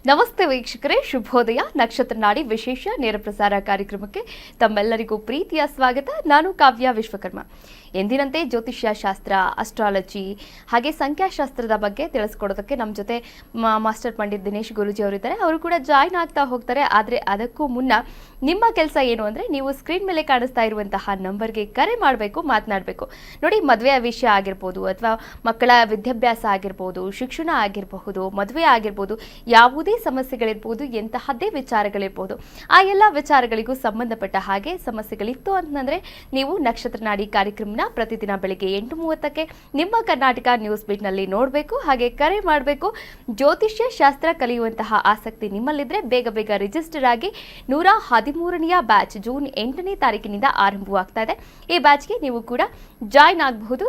ನಮಸ್ತೆ ವೀಕ್ಷಕರೇ, ಶುಭೋದಯ. ನಕ್ಷತ್ರ ನಾಡಿ ವಿಶೇಷ ನೇರ ಪ್ರಸಾರ ಕಾರ್ಯಕ್ರಮಕ್ಕೆ ತಮ್ಮೆಲ್ಲರಿಗೂ ಪ್ರೀತಿಯ ಸ್ವಾಗತ. ನಾನು ಕಾವ್ಯ ವಿಶ್ವಕರ್ಮ. ಎಂದಿನಂತೆ ಜ್ಯೋತಿಷ್ಯ ಶಾಸ್ತ್ರ, ಅಸ್ಟ್ರಾಲಜಿ ಹಾಗೆ ಸಂಖ್ಯಾಶಾಸ್ತ್ರದ ಬಗ್ಗೆ ತಿಳಿಸ್ಕೊಡೋದಕ್ಕೆ ನಮ್ಮ ಜೊತೆ ಮಾಸ್ಟರ್ ಪಂಡಿತ್ ದಿನೇಶ್ ಗುರೂಜಿ ಅವರಿದ್ದಾರೆ. ಅವರು ಕೂಡ ಜಾಯ್ನ್ ಆಗ್ತಾ ಹೋಗ್ತಾರೆ. ಆದರೆ ಅದಕ್ಕೂ ಮುನ್ನ ನಿಮ್ಮ ಕೆಲಸ ಏನು ಅಂದರೆ, ನೀವು ಸ್ಕ್ರೀನ್ ಮೇಲೆ ಕಾಣಿಸ್ತಾ ಇರುವಂತಹ ನಂಬರ್ಗೆ ಕರೆ ಮಾಡಬೇಕು, ಮಾತನಾಡಬೇಕು. ನೋಡಿ, ಮದುವೆಯ ವಿಷಯ ಆಗಿರ್ಬೋದು, ಅಥವಾ ಮಕ್ಕಳ ವಿದ್ಯಾಭ್ಯಾಸ ಆಗಿರ್ಬೋದು, ಶಿಕ್ಷಣ ಆಗಿರಬಹುದು, ಮದುವೆ ಆಗಿರ್ಬೋದು, ಯಾವುದೇ ಸಮಸ್ಯೆಗಳಿರ್ಬೋದು, ಎಂತಹದ್ದೇ ವಿಚಾರಗಳಿರ್ಬೋದು, ಆ ಎಲ್ಲ ವಿಚಾರಗಳಿಗೂ ಸಂಬಂಧಪಟ್ಟ ಹಾಗೆ ಸಮಸ್ಯೆಗಳಿತ್ತು ಅಂತಂದರೆ ನೀವು ನಕ್ಷತ್ರ ನಾಡಿ ಕಾರ್ಯಕ್ರಮನ ಪ್ರತಿದಿನ ಬೆಳಿಗ್ಗೆ 8:30ಕ್ಕೆ ನಿಮ್ಮ ಕರ್ನಾಟಕ ನ್ಯೂಸ್ ಬೀಟ್ನಲ್ಲಿ ನೋಡಬೇಕು, ಹಾಗೆ ಕರೆ ಮಾಡಬೇಕು. ಜ್ಯೋತಿಷ್ಯ ಶಾಸ್ತ್ರ ಕಲಿಯುವಂತಹ ಆಸಕ್ತಿ ನಿಮ್ಮಲ್ಲಿದ್ದರೆ ಬೇಗ ಬೇಗ ರಿಜಿಸ್ಟರ್ ಆಗಿ. 113ನೇ ಬ್ಯಾಚ್ ಜೂನ್ 8ನೇ ತಾರೀಕಿನಿಂದ ಆರಂಭವಾಗ್ತಾ ಇದೆ. ಈ ಬ್ಯಾಚ್ಗೆ ನೀವು ಕೂಡ ಜಾಯ್ನ್ ಆಗಬಹುದು,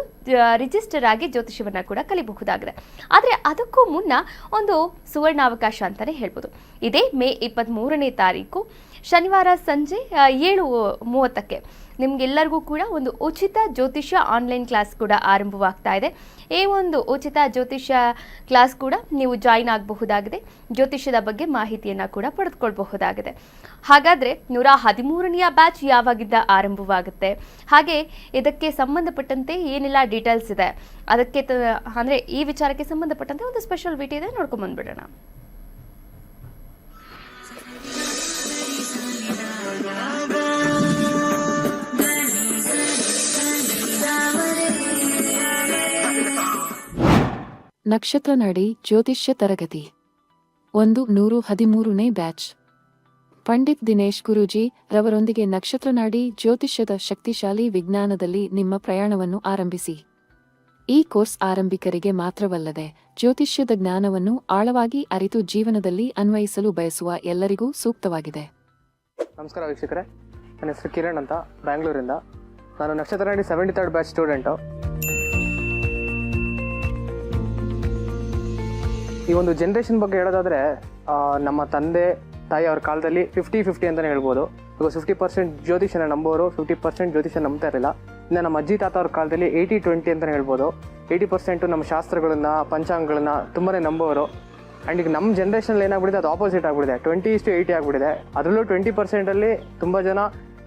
ರಿಜಿಸ್ಟರ್ ಆಗಿ ಜ್ಯೋತಿಷ್ಯವನ್ನು ಕೂಡ ಕಲಿಬಹುದಾಗಿದೆ. ಆದರೆ ಅದಕ್ಕೂ ಮುನ್ನ ಒಂದು ಸುವರ್ಣಾವಕಾಶ ಅಂತಲೇ ಹೇಳ್ಬೋದು. ಇದೇ ಮೇ 23ನೇ ತಾರೀಕು ಶನಿವಾರ ಸಂಜೆ 7:30ಕ್ಕೆ ನಿಮಗೆಲ್ಲರಿಗೂ ಕೂಡ ಒಂದು ಉಚಿತ ಜ್ಯೋತಿಷ್ಯ ಆನ್ಲೈನ್ ಕ್ಲಾಸ್ ಕೂಡ ಆರಂಭವಾಗ್ತಾ ಇದೆ. ಈ ಒಂದು ಉಚಿತ ಜ್ಯೋತಿಷ್ಯ ಕ್ಲಾಸ್ ಕೂಡ ನೀವು ಜಾಯಿನ್ ಆಗಬಹುದಾಗಿದೆ. ಜ್ಯೋತಿಷ್ಯದ ಬಗ್ಗೆ ಮಾಹಿತಿಯನ್ನು ಕೂಡ ಪಡೆದುಕೊಳ್ಬಹುದಾಗಿದೆ. ಹಾಗಾದರೆ 113ನೇ ಬ್ಯಾಚ್ ಯಾವಾಗಿಂದ ಆರಂಭವಾಗುತ್ತೆ, ಹಾಗೆ ಇದಕ್ಕೆ ಸಂಬಂಧಪಟ್ಟಂತೆ ಏನೆಲ್ಲ ಡೀಟೇಲ್ಸ್ ಇದೆ, ಅದಕ್ಕೆ ಅಂದರೆ ಈ ವಿಚಾರಕ್ಕೆ ಸಂಬಂಧಪಟ್ಟಂತೆ ಒಂದು ಸ್ಪೆಷಲ್ ವಿಡಿಯೋ ಇದೆ, ನೋಡ್ಕೊಂಬಂದ್ಬಿಡೋಣ. ನಕ್ಷತ್ರ ನಾಡಿ ಜ್ಯೋತಿಷ್ಯ ತರಗತಿ 113ನೇ ಬ್ಯಾಚ್. ಪಂಡಿತ್ ದಿನೇಶ್ ಗುರೂಜಿ ರವರೊಂದಿಗೆ ನಕ್ಷತ್ರ ನಾಡಿ ಜ್ಯೋತಿಷ್ಯದ ಶಕ್ತಿಶಾಲಿ ವಿಜ್ಞಾನದಲ್ಲಿ ನಿಮ್ಮ ಪ್ರಯಾಣವನ್ನು ಆರಂಭಿಸಿ. ಈ ಕೋರ್ಸ್ ಆರಂಭಿಕರಿಗೆ ಮಾತ್ರವಲ್ಲದೆ ಜ್ಯೋತಿಷ್ಯದ ಜ್ಞಾನವನ್ನು ಆಳವಾಗಿ ಅರಿತು ಜೀವನದಲ್ಲಿ ಅನ್ವಯಿಸಲು ಬಯಸುವ ಎಲ್ಲರಿಗೂ ಸೂಕ್ತವಾಗಿದೆ. ನಮಸ್ಕಾರ ವೀಕ್ಷಕರೇ, ನನ್ನ ಹೆಸರು ಕಿರಣ್ ಅಂತ, ಬ್ಯಾಂಗ್ಳೂರಿಂದ. ನಾನು ನಕ್ಷತ್ರ ನಾಡಿ 73rd ಬ್ಯಾಚ್ ಸ್ಟೂಡೆಂಟು. ಈ ಒಂದು ಜನ್ರೇಷನ್ ಬಗ್ಗೆ ಹೇಳೋದಾದರೆ, ನಮ್ಮ ತಂದೆ ತಾಯಿ ಅವ್ರ ಕಾಲದಲ್ಲಿ 50-50 ಅಂತಲೇ ಹೇಳ್ಬೋದು. ಬಿಕಾಸ್ 50% ಜ್ಯೋತಿಷನ ನಂಬೋರು, 50% ಜ್ಯೋತಿಷ ನಂಬ್ತಾ ಇರಲಿಲ್ಲ. ಇನ್ನು ನಮ್ಮ ಅಜ್ಜಿ ತಾತ ಅವ್ರ ಕಾಲದಲ್ಲಿ 80-20 ಅಂತಲೇ ಹೇಳ್ಬೋದು. 80% ನಮ್ಮ ಶಾಸ್ತ್ರಗಳನ್ನು, ಪಂಚಾಂಗಗಳನ್ನು ತುಂಬಾ ನಂಬೋರು. ಆ್ಯಂಡ್ ಈಗ ನಮ್ಮ ಜನ್ರೇಷನಲ್ಲಿ ಏನಾಗ್ಬಿಟ್ಟಿದೆ, ಅದು ಆಪೋಸಿಟ್ ಆಗಿಬಿಟ್ಟಿದೆ. 20:80 ಆಗಿಬಿಟ್ಟಿದೆ. ಅದರಲ್ಲೂ 20%ಅಲ್ಲಿ ತುಂಬ ಜನ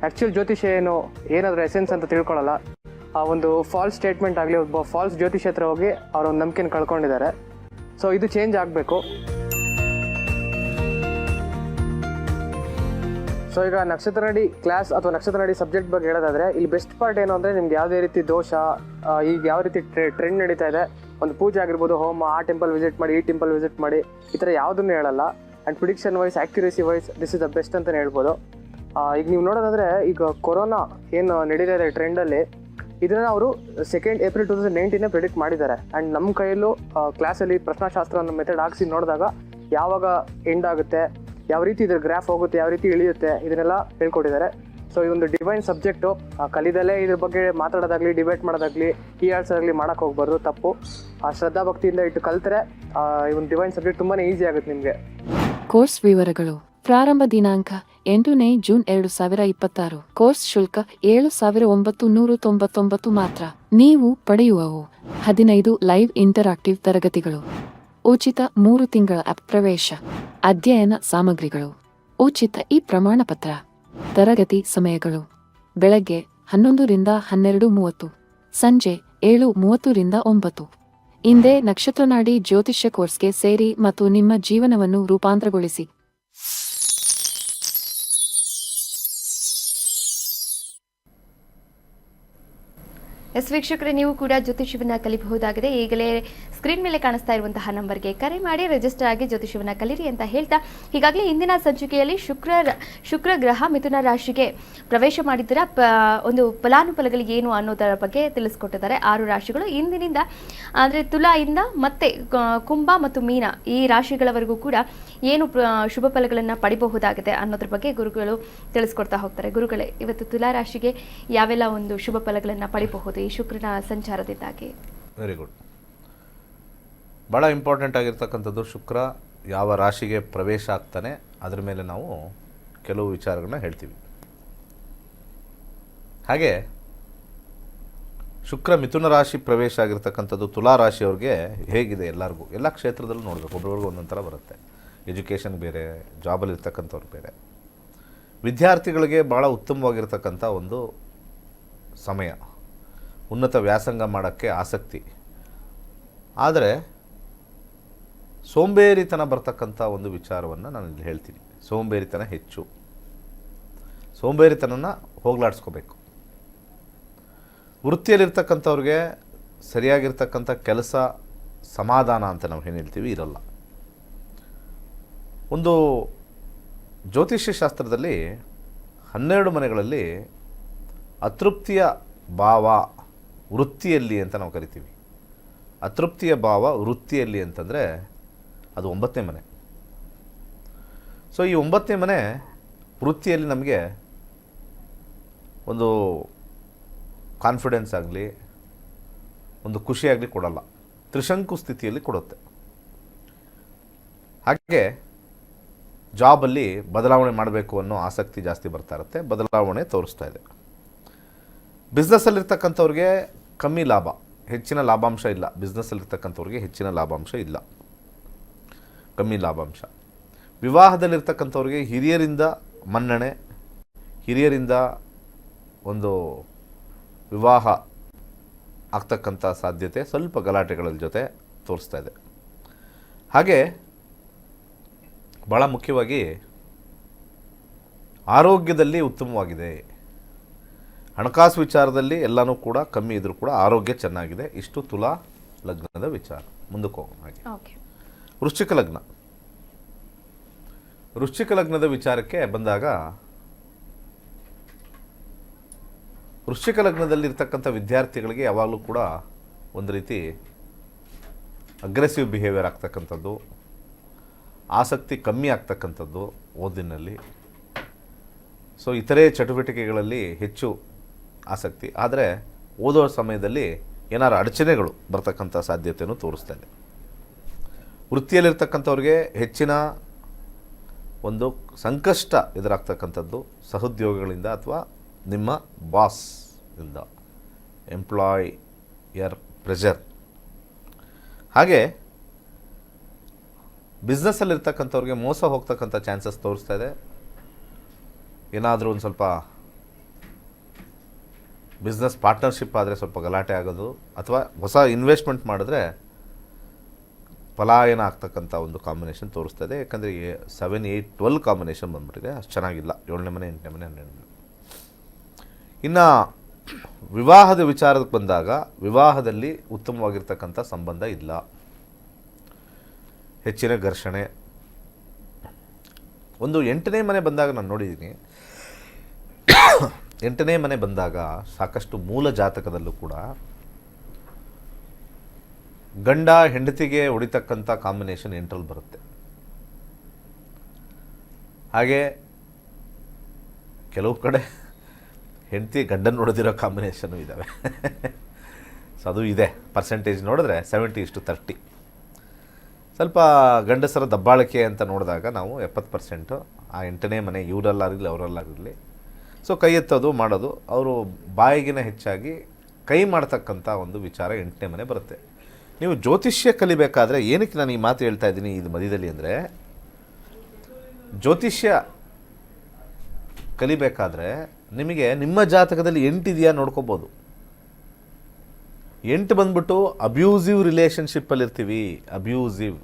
ಆ್ಯಕ್ಚುಯಲ್ ಜ್ಯೋತಿಷ ಏನಾದರೂ ಎಸೆನ್ಸ್ ಅಂತ ತಿಳ್ಕೊಳ್ಳಲ್ಲ. ಆ ಒಂದು ಫಾಲ್ಸ್ ಸ್ಟೇಟ್ಮೆಂಟ್ ಆಗಲಿ, ಒಬ್ಬ ಫಾಲ್ಸ್ ಜ್ಯೋತಿಷ ಹತ್ರ ಹೋಗಿ ಅವ್ರ ಒಂದು ನಂಬಿಕೆನ ಕಳ್ಕೊಂಡಿದ್ದಾರೆ. ಸೊ ಇದು ಚೇಂಜ್ ಆಗಬೇಕು. ಸೊ ಈಗ ನಕ್ಷತ್ರ ನಾಡಿ ಕ್ಲಾಸ್ ಅಥವಾ ನಕ್ಷತ್ರ ನಾಡಿ ಸಬ್ಜೆಕ್ಟ್ ಬಗ್ಗೆ ಹೇಳೋದಾದರೆ, ಇಲ್ಲಿ ಬೆಸ್ಟ್ ಪಾರ್ಟ್ ಏನು ಅಂದರೆ, ನಿಮ್ಗೆ ಯಾವುದೇ ರೀತಿ ದೋಷ, ಈಗ ಯಾವ ರೀತಿ ಟ್ರೆಂಡ್ ನಡೀತಾ ಇದೆ, ಒಂದು ಪೂಜೆ ಆಗಿರ್ಬೋದು, ಹೋಮ, ಆ ಟೆಂಪಲ್ ವಿಸಿಟ್ ಮಾಡಿ, ಈ ಟೆಂಪಲ್ ವಿಸಿಟ್ ಮಾಡಿ, ಈ ಥರ ಯಾವುದನ್ನು ಹೇಳಲ್ಲ. And prediction wise, accuracy wise this is the best ಅಂತಲೇ ಹೇಳ್ಬೋದು. ಈಗ ನೀವು ನೋಡೋದಾದರೆ, ಈಗ ಕೊರೋನಾ ಏನು ನಡೀತಾ ಇದೆ ಟ್ರೆಂಡಲ್ಲಿ, ಇದನ್ನು ಅವರು 2 ಏಪ್ರಿಲ್ 2019 ಪ್ರಿಡಿಕ್ಟ್ ಮಾಡಿದ್ದಾರೆ. ಆ್ಯಂಡ್ ನಮ್ಮ ಕೈಯಲ್ಲೂ ಕ್ಲಾಸಲ್ಲಿ ಪ್ರಶ್ನಾಶಾಸ್ತ್ರ ಅನ್ನೋ ಮೆಥಡ್ ಹಾಕಿಸಿ ನೋಡಿದಾಗ ಯಾವಾಗ ಎಂಡ್ ಆಗುತ್ತೆ, ಯಾವ ರೀತಿ ಇದ್ರ ಗ್ರಾಫ್ ಹೋಗುತ್ತೆ, ಯಾವ ರೀತಿ ಇಳಿಯುತ್ತೆ, ಇದನ್ನೆಲ್ಲ ಹೇಳ್ಕೊಟ್ಟಿದ್ದಾರೆ. ಸೊ ಈ ಒಂದು ಡಿವೈನ್ ಸಬ್ಜೆಕ್ಟು ಕಲಿದಲ್ಲೇ ಇದ್ರ ಬಗ್ಗೆ ಮಾತಾಡೋದಾಗಲಿ, ಡಿಬೇಟ್ ಮಾಡೋದಾಗಲಿ, ಕೀ ಆನ್ಸರ್ ಮಾಡಕ್ಕೆ ಹೋಗ್ಬಾರ್ದು, ತಪ್ಪು. ಶ್ರದ್ಧಾ ಭಕ್ತಿಯಿಂದ ಇಟ್ಟು ಕಲ್ತರೆ ಈ ಒಂದು ಡಿವೈನ್ ಸಬ್ಜೆಕ್ಟ್ ತುಂಬಾ ಈಸಿ ಆಗುತ್ತೆ ನಿಮಗೆ. ಕೋರ್ಸ್ ವಿವರಗಳು. ಪ್ರಾರಂಭ ದಿನಾಂಕ 8ನೇ ಜೂನ್ 2026. ಕೋರ್ಸ್ ಶುಲ್ಕ 7,999 ಮಾತ್ರ. ನೀವು ಪಡೆಯುವವು 15 ಲೈವ್ ಇಂಟರಾಕ್ಟಿವ್ ತರಗತಿಗಳು, ಉಚಿತ 3 ತಿಂಗಳ ಆಪ್ ಪ್ರವೇಶ, ಅಧ್ಯಯನ ಸಾಮಗ್ರಿಗಳು, ಉಚಿತ ಈ ಪ್ರಮಾಣ ಪತ್ರ. ತರಗತಿ ಸಮಯಗಳು: ಬೆಳಗ್ಗೆ 11 ರಿಂದ 12:30, ಸಂಜೆ 7:30 ರಿಂದ 9. ಇಂದೇ ನಕ್ಷತ್ರ ನಾಡಿ ಜ್ಯೋತಿಷ್ಯ ಕೋರ್ಸ್ಗೆ ಸೇರಿ ಮತ್ತು ನಿಮ್ಮ ಜೀವನವನ್ನು ರೂಪಾಂತರಗೊಳಿಸಿ. ವೀಕ್ಷಕರೇ, ನೀವು ಕೂಡ ಜ್ಯೋತಿಷ್ಯವನ್ನು ಕಲಿಬಹುದಾಗಿದೆ. ಈಗಲೇ ಸ್ಕ್ರೀನ್ ಮೇಲೆ ಕಾಣಿಸ್ತಾ ಇರುವಂತಹ ನಂಬರ್ಗೆ ಕರೆ ಮಾಡಿ ರಿಜಿಸ್ಟರ್ ಆಗಿ ಜ್ಯೋತಿಷ್ಯವನ್ನು ಕಲಿರಿ ಅಂತ ಹೇಳ್ತಾ, ಈಗಾಗಲೇ ಇಂದಿನ ಸಂಚಿಕೆಯಲ್ಲಿ ಶುಕ್ರ ಗ್ರಹ ಮಿಥುನ ರಾಶಿಗೆ ಪ್ರವೇಶ ಮಾಡಿದ್ದರ ಒಂದು ಫಲಾನುಫಲಗಳು ಏನು ಅನ್ನೋದರ ಬಗ್ಗೆ ತಿಳಿಸ್ಕೊಟ್ಟಿದ್ದಾರೆ. 6 ರಾಶಿಗಳು ಇಂದಿನಿಂದ, ಅಂದರೆ ತುಲಾಯಿಂದ ಮತ್ತೆ ಕುಂಭ ಮತ್ತು ಮೀನ ಈ ರಾಶಿಗಳವರೆಗೂ ಕೂಡ ಏನು ಶುಭ ಫಲಗಳನ್ನು ಪಡಿಬಹುದಾಗಿದೆ ಅನ್ನೋದ್ರ ಬಗ್ಗೆ ಗುರುಗಳು ತಿಳಿಸ್ಕೊಡ್ತಾ ಹೋಗ್ತಾರೆ. ಗುರುಗಳೇ, ಇವತ್ತು ತುಲಾ ರಾಶಿಗೆ ಯಾವೆಲ್ಲ ಒಂದು ಶುಭ ಫಲಗಳನ್ನು ಪಡಿಬಹುದು ಈ ಶುಕ್ರನ ಸಂಚಾರದಿಂದಾಗಿ? Very good. ಭಾಳ ಇಂಪಾರ್ಟೆಂಟ್ ಆಗಿರ್ತಕ್ಕಂಥದ್ದು ಶುಕ್ರ ಯಾವ ರಾಶಿಗೆ ಪ್ರವೇಶ ಆಗ್ತಾನೆ, ಅದರ ಮೇಲೆ ನಾವು ಕೆಲವು ವಿಚಾರಗಳನ್ನ ಹೇಳ್ತೀವಿ. ಹಾಗೆ ಶುಕ್ರ ಮಿಥುನ ರಾಶಿ ಪ್ರವೇಶ ಆಗಿರ್ತಕ್ಕಂಥದ್ದು ತುಲಾ ರಾಶಿಯವ್ರಿಗೆ ಹೇಗಿದೆ ಎಲ್ಲರಿಗೂ ಎಲ್ಲ ಕ್ಷೇತ್ರದಲ್ಲೂ ನೋಡಬೇಕು, ಒಬ್ಬೊಬ್ರಿಗೂ ಒಂದೊಂದು ಥರ ಬರುತ್ತೆ. ಎಜುಕೇಷನ್ ಬೇರೆ, ಜಾಬಲ್ಲಿ ಇರ್ತಕ್ಕಂಥವ್ರು ಬೇರೆ. ವಿದ್ಯಾರ್ಥಿಗಳಿಗೆ ಭಾಳ ಉತ್ತಮವಾಗಿರ್ತಕ್ಕಂಥ ಒಂದು ಸಮಯ, ಉನ್ನತ ವ್ಯಾಸಂಗ ಮಾಡೋಕ್ಕೆ ಆಸಕ್ತಿ. ಆದರೆ ಸೋಂಬೇರಿತನ ಬರ್ತಕ್ಕಂಥ ಒಂದು ವಿಚಾರವನ್ನು ನಾನು ಇಲ್ಲಿ ಹೇಳ್ತೀನಿ. ಸೋಂಬೇರಿತನ ಹೆಚ್ಚು, ಸೋಂಬೇರಿತನನ ಹೋಗಲಾಡಿಸ್ಕೋಬೇಕು. ವೃತ್ತಿಯಲ್ಲಿರ್ತಕ್ಕಂಥವ್ರಿಗೆ ಸರಿಯಾಗಿರ್ತಕ್ಕಂಥ ಕೆಲಸ, ಸಮಾಧಾನ ಅಂತ ನಾವು ಏನು ಹೇಳ್ತೀವಿ ಇರಲ್ಲ. ಒಂದು ಜ್ಯೋತಿಷ್ಯ ಶಾಸ್ತ್ರದಲ್ಲಿ 12 ಮನೆಗಳಲ್ಲಿ ಅತೃಪ್ತಿಯ ಭಾವ ವೃತ್ತಿಯಲ್ಲಿ ಅಂತ ನಾವು ಕರಿತೀವಿ. ಅತೃಪ್ತಿಯ ಭಾವ ವೃತ್ತಿಯಲ್ಲಿ ಅಂತಂದರೆ ಅದು 9ನೇ ಮನೆ. ಸೊ ಈ 9ನೇ ಮನೆ ವೃತ್ತಿಯಲ್ಲಿ ನಮಗೆ ಒಂದು ಕಾನ್ಫಿಡೆನ್ಸ್ ಆಗಲಿ, ಒಂದು ಖುಷಿಯಾಗಲಿ ಕೊಡಲ್ಲ, ತ್ರಿಶಂಕು ಸ್ಥಿತಿಯಲ್ಲಿ ಕೊಡುತ್ತೆ. ಹಾಗೆ ಜಾಬಲ್ಲಿ ಬದಲಾವಣೆ ಮಾಡಬೇಕು ಅನ್ನೋ ಆಸಕ್ತಿ ಜಾಸ್ತಿ ಬರ್ತಾ ಇರುತ್ತೆ, ಬದಲಾವಣೆ ತೋರಿಸ್ತಾ ಇದೆ. ಬಿಸ್ನೆಸ್ಸಲ್ಲಿರ್ತಕ್ಕಂಥವ್ರಿಗೆ ಕಮ್ಮಿ ಲಾಭ, ಹೆಚ್ಚಿನ ಲಾಭಾಂಶ ಇಲ್ಲ. ಬಿಸ್ನೆಸ್ಸಲ್ಲಿರ್ತಕ್ಕಂಥವ್ರಿಗೆ ಹೆಚ್ಚಿನ ಲಾಭಾಂಶ ಇಲ್ಲ, ಕಮ್ಮಿ ಲಾಭಾಂಶ. ವಿವಾಹದಲ್ಲಿರ್ತಕ್ಕಂಥವ್ರಿಗೆ ಹಿರಿಯರಿಂದ ಮನ್ನಣೆ, ಹಿರಿಯರಿಂದ ಒಂದು ವಿವಾಹ ಆಗ್ತಕ್ಕಂಥ ಸಾಧ್ಯತೆ ಸ್ವಲ್ಪ ಗಲಾಟೆಗಳ ಜೊತೆ ತೋರಿಸ್ತಾ ಇದೆ. ಹಾಗೆ ಭಾಳ ಮುಖ್ಯವಾಗಿ ಆರೋಗ್ಯದಲ್ಲಿ ಉತ್ತಮವಾಗಿದೆ. ಹಣಕಾಸು ವಿಚಾರದಲ್ಲಿ ಎಲ್ಲನೂ ಕೂಡ ಕಮ್ಮಿ ಇದ್ರೂ ಕೂಡ ಆರೋಗ್ಯ ಚೆನ್ನಾಗಿದೆ. ಇಷ್ಟು ತುಲಾ ಲಗ್ನದ ವಿಚಾರ. ಮುಂದಕ್ಕೆ ಹೋಗೋಣ. ಹಾಗೆ ಓಕೆ. ವೃಶ್ಚಿಕ ಲಗ್ನ. ವೃಶ್ಚಿಕ ಲಗ್ನದ ವಿಚಾರಕ್ಕೆ ಬಂದಾಗ, ವೃಶ್ಚಿಕ ಲಗ್ನದಲ್ಲಿರ್ತಕ್ಕಂಥ ವಿದ್ಯಾರ್ಥಿಗಳಿಗೆ ಯಾವಾಗಲೂ ಕೂಡ ಒಂದು ರೀತಿ ಅಗ್ರೆಸಿವ್ ಬಿಹೇವಿಯರ್ ಆಗ್ತಕ್ಕಂಥದ್ದು, ಆಸಕ್ತಿ ಕಮ್ಮಿ ಆಗ್ತಕ್ಕಂಥದ್ದು ಓದಿನಲ್ಲಿ. ಸೊ ಇತರೆ ಚಟುವಟಿಕೆಗಳಲ್ಲಿ ಹೆಚ್ಚು ಆಸಕ್ತಿ, ಆದರೆ ಓದೋ ಸಮಯದಲ್ಲಿ ಏನಾರು ಅಡಚಣೆಗಳು ಬರ್ತಕ್ಕಂಥ ಸಾಧ್ಯತೆಯನ್ನು ತೋರಿಸ್ತಾ ಇದೆ. ವೃತ್ತಿಯಲ್ಲಿರ್ತಕ್ಕಂಥವ್ರಿಗೆ ಹೆಚ್ಚಿನ ಒಂದು ಸಂಕಷ್ಟ ಎದುರಾಗ್ತಕ್ಕಂಥದ್ದು ಸಹೋದ್ಯೋಗಿಗಳಿಂದ ಅಥವಾ ನಿಮ್ಮ ಬಾಸ್ ಇಂದ, ಎಂಪ್ಲಾಯರ್ ಪ್ರೆಷರ್. ಹಾಗೆ ಬಿಸ್ನೆಸ್ಸಲ್ಲಿರ್ತಕ್ಕಂಥವ್ರಿಗೆ ಮೋಸ ಹೋಗ್ತಕ್ಕಂಥ ಚಾನ್ಸಸ್ ತೋರಿಸ್ತಾ ಇದೆ. ಏನಾದರೂ ಒಂದು ಸ್ವಲ್ಪ ಬಿಸ್ನೆಸ್ ಪಾರ್ಟ್ನರ್ಶಿಪ್ ಆದರೆ ಸ್ವಲ್ಪ ಗಲಾಟೆ ಆಗೋದು, ಅಥವಾ ಹೊಸ ಇನ್ವೆಸ್ಟ್ಮೆಂಟ್ ಮಾಡಿದ್ರೆ ಪಲಾಯನ ಆಗ್ತಕ್ಕಂಥ ಒಂದು ಕಾಂಬಿನೇಷನ್ ತೋರಿಸ್ತಾ ಇದೆ. ಯಾಕಂದರೆ 7, 8, 12 ಕಾಂಬಿನೇಷನ್ ಬಂದ್ಬಿಟ್ಟಿದೆ, ಅಷ್ಟು ಚೆನ್ನಾಗಿಲ್ಲ. 7ನೇ ಮನೆ, 8ನೇ ಮನೆ, 12ನೇ ಮನೆ. ಇನ್ನು ವಿವಾಹದ ವಿಚಾರಕ್ಕೆ ಬಂದಾಗ, ವಿವಾಹದಲ್ಲಿ ಉತ್ತಮವಾಗಿರ್ತಕ್ಕಂಥ ಸಂಬಂಧ ಇಲ್ಲ, ಹೆಚ್ಚಿನ ಘರ್ಷಣೆ. ಒಂದು 8ನೇ ಮನೆ ಬಂದಾಗ ನಾನು ನೋಡಿದ್ದೀನಿ, 8ನೇ ಮನೆ ಬಂದಾಗ ಸಾಕಷ್ಟು ಮೂಲ ಜಾತಕದಲ್ಲೂ ಕೂಡ ಗಂಡ ಹೆಂಡತಿಗೆ ಹೊಡಿತಕ್ಕಂಥ ಕಾಂಬಿನೇಷನ್ 8ರಲ್ಲಿ ಬರುತ್ತೆ. ಹಾಗೆ ಕೆಲವು ಕಡೆ ಹೆಂಡತಿ ಗಂಡನ ನೋಡಿದಿರೋ ಕಾಂಬಿನೇಷನ್ನು ಇದ್ದಾವೆ. ಸೊ ಅದು ಇದೆ. ಪರ್ಸೆಂಟೇಜ್ ನೋಡಿದ್ರೆ 70:30. ಸ್ವಲ್ಪ ಗಂಡಸರ ದಬ್ಬಾಳಿಕೆ ಅಂತ ನೋಡಿದಾಗ ನಾವು 70% ಆ 8ನೇ ಮನೆ ಇವರಲ್ಲಾಗಿರಲಿ ಅವರಲ್ಲಾಗಿರಲಿ. ಸೊ ಕೈ ಎತ್ತೋದು ಮಾಡೋದು, ಅವರು ಬಾಯಿಗಿನ ಹೆಚ್ಚಾಗಿ ಕೈ ಮಾಡ್ತಕ್ಕಂಥ ಒಂದು ವಿಚಾರ 8ನೇ ಮನೆ ಬರುತ್ತೆ. ನೀವು ಜ್ಯೋತಿಷ್ಯ ಕಲಿಬೇಕಾದ್ರೆ, ಏನಕ್ಕೆ ನಾನು ಈ ಮಾತು ಹೇಳ್ತಾ ಇದ್ದೀನಿ ಇದು ಮಧ್ಯದಲ್ಲಿ ಅಂದರೆ, ಜ್ಯೋತಿಷ್ಯ ಕಲಿಬೇಕಾದ್ರೆ ನಿಮಗೆ ನಿಮ್ಮ ಜಾತಕದಲ್ಲಿ 8 ಇದೆಯಾ ನೋಡ್ಕೋಬೋದು. 8 ಬಂದ್ಬಿಟ್ಟು ಅಬ್ಯೂಸಿವ್ ರಿಲೇಷನ್ಶಿಪ್ಪಲ್ಲಿರ್ತೀವಿ. ಅಬ್ಯೂಸಿವ್,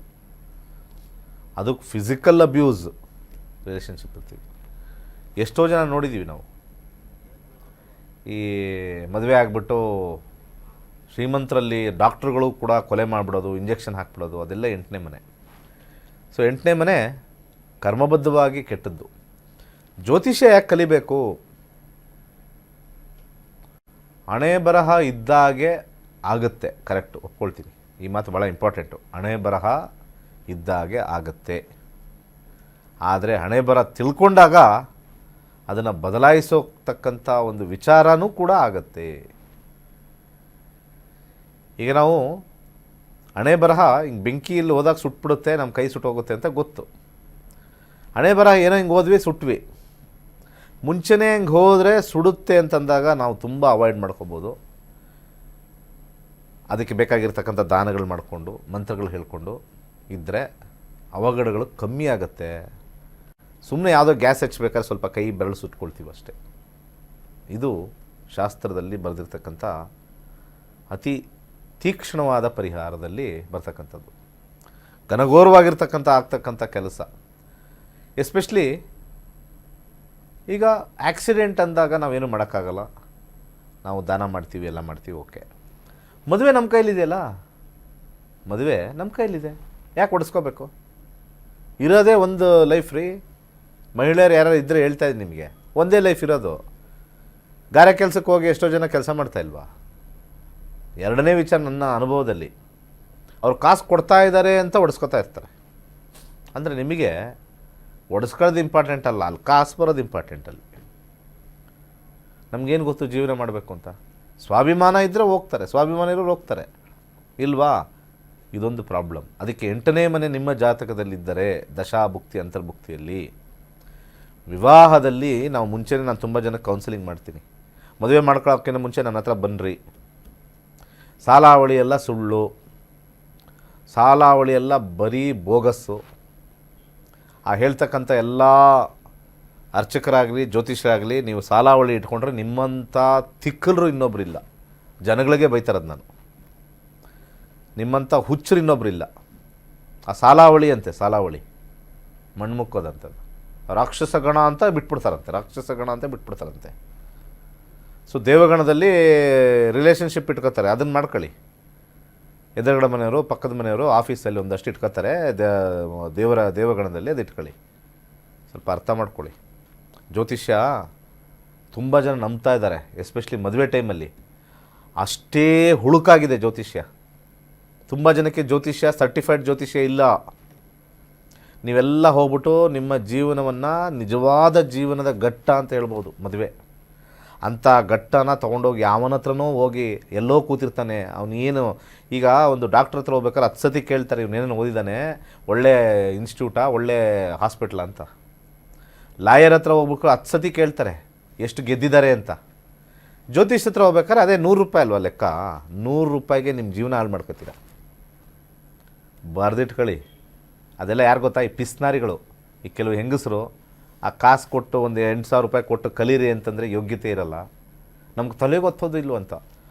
ಅದು ಫಿಸಿಕಲ್ ಅಬ್ಯೂಸ್ ರಿಲೇಷನ್ಶಿಪ್ ಇರ್ತೀವಿ. ಎಷ್ಟೋ ಜನ ನೋಡಿದ್ದೀವಿ ನಾವು. ಈ ಮದುವೆ ಆಗಿಬಿಟ್ಟು ಶ್ರೀಮಂತರಲ್ಲಿ ಡಾಕ್ಟ್ರುಗಳು ಕೂಡ ಕೊಲೆ ಮಾಡಿಬಿಡೋದು, ಇಂಜೆಕ್ಷನ್ ಹಾಕ್ಬಿಡೋದು, ಅದೆಲ್ಲ 8ನೇ ಮನೆ. ಸೊ 8ನೇ ಮನೆ ಕರ್ಮಬದ್ಧವಾಗಿ ಕೆಟ್ಟದ್ದು. ಜ್ಯೋತಿಷ್ಯ ಯಾಕೆ ಕಲಿಬೇಕು? ಹಣೆ ಬರಹ ಇದ್ದಾಗೆ ಆಗುತ್ತೆ, ಕರೆಕ್ಟು, ಒಪ್ಕೊಳ್ತೀನಿ. ಈ ಮಾತು ಭಾಳ ಇಂಪಾರ್ಟೆಂಟು. ಹಣೆ ಬರಹ ಇದ್ದಾಗೆ ಆಗುತ್ತೆ. ಆದರೆ ಹಣೆ ಬರಹ ತಿಳ್ಕೊಂಡಾಗ ಅದನ್ನು ಬದಲಾಯಿಸೋತಕ್ಕಂಥ ಒಂದು ವಿಚಾರನೂ ಕೂಡ ಆಗತ್ತೆ. ಈಗ ನಾವು ಹಣೆ ಬರಹ ಹಿಂಗೆ ಬೆಂಕಿಯಲ್ಲಿ ಹೋದಾಗ ಸುಟ್ಬಿಡುತ್ತೆ, ನಮ್ಮ ಕೈ ಸುಟ್ಟೋಗುತ್ತೆ ಅಂತ ಗೊತ್ತು. ಹಣೆ ಬರಹ ಏನೋ ಹಿಂಗೆ ಹೋದ್ವಿ, ಸುಟ್ವಿ. ಮುಂಚೆನೇ ಹಂಗೆ ಹೋದರೆ ಸುಡುತ್ತೆ ಅಂತಂದಾಗ ನಾವು ತುಂಬ ಅವಾಯ್ಡ್ ಮಾಡ್ಕೋಬೋದು. ಅದಕ್ಕೆ ಬೇಕಾಗಿರ್ತಕ್ಕಂಥ ದಾನಗಳು ಮಾಡಿಕೊಂಡು ಮಂತ್ರಗಳು ಹೇಳ್ಕೊಂಡು ಇದ್ದರೆ ಅವಘಡಗಳು ಕಮ್ಮಿ ಆಗುತ್ತೆ. ಸುಮ್ಮನೆ ಯಾವುದೋ ಗ್ಯಾಸ್ ಹಚ್ಬೇಕಾದ್ರೆ ಸ್ವಲ್ಪ ಕೈ ಬೆರಳು ಸುಟ್ಕೊಳ್ತೀವಿ ಅಷ್ಟೇ. ಇದು ಶಾಸ್ತ್ರದಲ್ಲಿ ಬರೆದಿರ್ತಕ್ಕಂಥ ಅತಿ ತೀಕ್ಷ್ಣವಾದ ಪರಿಹಾರದಲ್ಲಿ ಬರ್ತಕ್ಕಂಥದ್ದು, ಘನಘೋರವಾಗಿರ್ತಕ್ಕಂಥ ಆಗ್ತಕ್ಕಂಥ ಕೆಲಸ. ಎಸ್ಪೆಷಲಿ ಈಗ ಆಕ್ಸಿಡೆಂಟ್ ಅಂದಾಗ ನಾವೇನು ಮಾಡೋಕ್ಕಾಗಲ್ಲ, ನಾವು ದಾನ ಮಾಡ್ತೀವಿ, ಎಲ್ಲ ಮಾಡ್ತೀವಿ, ಓಕೆ. ಮದುವೆ ನಮ್ಮ ಕೈಲಿದೆಯಲ್ಲ, ಮದುವೆ ನಮ್ಮ ಕೈಲಿದೆ, ಯಾಕೆ ಒಡಿಸ್ಕೋಬೇಕು? ಇರೋದೇ ಒಂದು ಲೈಫ್ ರೀ. ಮಹಿಳೆಯರು ಯಾರು ಇದ್ದರೆ ಹೇಳ್ತಾ ಇದ್ದೀನಿ ನಿಮಗೆ, ಒಂದೇ ಲೈಫ್ ಇರೋದು. ಗಾರೆ ಕೆಲಸಕ್ಕೆ ಹೋಗಿ ಎಷ್ಟೋ ಜನ ಕೆಲಸ ಮಾಡ್ತಾಯಿಲ್ವಾ? ಎರಡನೇ ವಿಚಾರ ನನ್ನ ಅನುಭವದಲ್ಲಿ, ಅವ್ರು ಕಾಸು ಕೊಡ್ತಾ ಇದ್ದಾರೆ ಅಂತ ಒಡಿಸ್ಕೊತಾ ಇರ್ತಾರೆ. ಅಂದರೆ ನಿಮಗೆ ಒಡಿಸ್ಕೊಳ್ಳೋದು ಇಂಪಾರ್ಟೆಂಟ್ ಅಲ್ಲ, ಅಲ್ಲಿ ಕಾಸು ಬರೋದು ಇಂಪಾರ್ಟೆಂಟ್. ಅಲ್ಲಿ ನಮಗೇನು ಗೊತ್ತು ಜೀವನ ಮಾಡಬೇಕು ಅಂತ? ಸ್ವಾಭಿಮಾನ ಇದ್ದರೆ ಹೋಗ್ತಾರೆ, ಸ್ವಾಭಿಮಾನ ಇರೋರು ಹೋಗ್ತಾರೆ, ಇಲ್ವಾ? ಇದೊಂದು ಪ್ರಾಬ್ಲಮ್. ಅದಕ್ಕೆ 8ನೇ ಮನೆ ನಿಮ್ಮ ಜಾತಕದಲ್ಲಿದ್ದರೆ ದಶಾಭುಕ್ತಿ ಅಂತರ್ಭುಕ್ತಿಯಲ್ಲಿ ವಿವಾಹದಲ್ಲಿ ನಾವು ಮುಂಚೆನೇ, ನಾನು ತುಂಬ ಜನಕ್ಕೆ ಕೌನ್ಸಿಲಿಂಗ್ ಮಾಡ್ತೀನಿ, ಮದುವೆ ಮಾಡ್ಕೊಳ್ಳೋಕ್ಕಿಂತ ಮುಂಚೆ ನನ್ನ ಹತ್ರ ಬನ್ನಿರಿ. ಸಾಲಾವಳಿ ಎಲ್ಲ ಸುಳ್ಳು, ಸಾಲಾವಳಿ ಎಲ್ಲ ಬರೀ ಬೋಗಸ್ಸು. ಆ ಹೇಳ್ತಕ್ಕಂಥ ಎಲ್ಲ ಅರ್ಚಕರಾಗಲಿ ಜ್ಯೋತಿಷರಾಗಲಿ ನೀವು ಸಾಲಾವಳಿ ಇಟ್ಕೊಂಡ್ರೆ ನಿಮ್ಮಂಥ ತಿಕ್ಕಲರು ಇನ್ನೊಬ್ಬರಿಲ್ಲ. ಜನಗಳಿಗೆ ಬೈತಾರದು ನಾನು, ನಿಮ್ಮಂಥ ಹುಚ್ಚರು ಇನ್ನೊಬ್ಬರಿಲ್ಲ. ಆ ಸಾಲಾವಳಿ ಅಂತೆ, ಸಾಲಾವಳಿ ಮಣ್ಮುಕ್ಕೋದಂಥದ್ದು. ರಾಕ್ಷಸ ಗಣ ಅಂತ ಬಿಟ್ಬಿಡ್ತಾರಂತೆ, ರಾಕ್ಷಸ ಗಣ ಅಂತ ಬಿಟ್ಬಿಡ್ತಾರಂತೆ. ಸೊ ದೇವಗಣದಲ್ಲಿ ರಿಲೇಷನ್ಶಿಪ್ ಇಟ್ಕೋತಾರೆ, ಅದನ್ನು ಮಾಡ್ಕೊಳ್ಳಿ. ಎದುರುಗಡೆ ಮನೆಯವರು, ಪಕ್ಕದ ಮನೆಯವರು, ಆಫೀಸಲ್ಲಿ ಒಂದಷ್ಟು ಇಟ್ಕೋತಾರೆ, ದೇವಗಣದಲ್ಲಿ ಅದು ಇಟ್ಕೊಳ್ಳಿ. ಸ್ವಲ್ಪ ಅರ್ಥ ಮಾಡ್ಕೊಳ್ಳಿ. ಜ್ಯೋತಿಷ್ಯ ತುಂಬ ಜನ ನಂಬ್ತಾ ಇದ್ದಾರೆ, ಎಸ್ಪೆಷಲಿ ಮದುವೆ ಟೈಮಲ್ಲಿ. ಅಷ್ಟೇ ಹುಳುಕಾಗಿದೆ ಜ್ಯೋತಿಷ್ಯ. ತುಂಬ ಜನಕ್ಕೆ ಜ್ಯೋತಿಷ್ಯ, ಸರ್ಟಿಫೈಡ್ ಜ್ಯೋತಿಷ್ಯ ಇಲ್ಲ. ನೀವೆಲ್ಲ ಹೋಗ್ಬಿಟ್ಟು ನಿಮ್ಮ ಜೀವನವನ್ನು ನಿಜವಾದ ಜೀವನದ ಘಟ್ಟ ಅಂತ ಹೇಳ್ಬೋದು ಮದುವೆ. ಅಂಥ ಘಟ್ಟನ ತೊಗೊಂಡೋಗಿ ಯಾವನ ಹತ್ರನೋ ಹೋಗಿ ಎಲ್ಲೋ ಕೂತಿರ್ತಾನೆ ಅವನೇನು. ಈಗ ಒಂದು ಡಾಕ್ಟ್ರ್ ಹತ್ರ ಹೋಗ್ಬೇಕಾದ್ರೆ 10 ಸತಿ ಕೇಳ್ತಾರೆ ಇವನೇನೇನು ಓದಿದ್ದಾನೆ, ಒಳ್ಳೆ ಇನ್ಸ್ಟಿಟ್ಯೂಟಾ, ಒಳ್ಳೆ ಹಾಸ್ಪಿಟ್ಲ ಅಂತ. ಲಾಯರ್ ಹತ್ರ ಹೋಗ್ಬೇಕು 10 ಸತಿ ಕೇಳ್ತಾರೆ ಎಷ್ಟು ಗೆದ್ದಿದ್ದಾರೆ ಅಂತ. ಜ್ಯೋತಿಷ್ ಹತ್ರ ಹೋಗ್ಬೇಕಾದ್ರೆ ಅದೇ 100 ರೂಪಾಯಿ ಅಲ್ವಾ ಲೆಕ್ಕ? 100 ರೂಪಾಯಿಗೆ ನಿಮ್ಮ ಜೀವನ ಹಾಳು ಮಾಡ್ಕೊತೀರ. ಬರೆದಿಟ್ಕೊಳ್ಳಿ. ಅದೆಲ್ಲ ಯಾರು ಗೊತ್ತಾ? ಈ ಪಿಸ್ನಾರಿಗಳು, ಈ ಕೆಲವು ಹೆಂಗಸರು ಆ ಕಾಸು ಕೊಟ್ಟು ಒಂದು 8,000 ರೂಪಾಯಿ ಕೊಟ್ಟು ಕಲೀರಿ ಅಂತಂದರೆ ಯೋಗ್ಯತೆ ಇರಲ್ಲ. ನಮ್ಗೆ ತಲೆಗೆ ಗೊತ್ತೋದು ಇಲ್ವ ಅಂತ.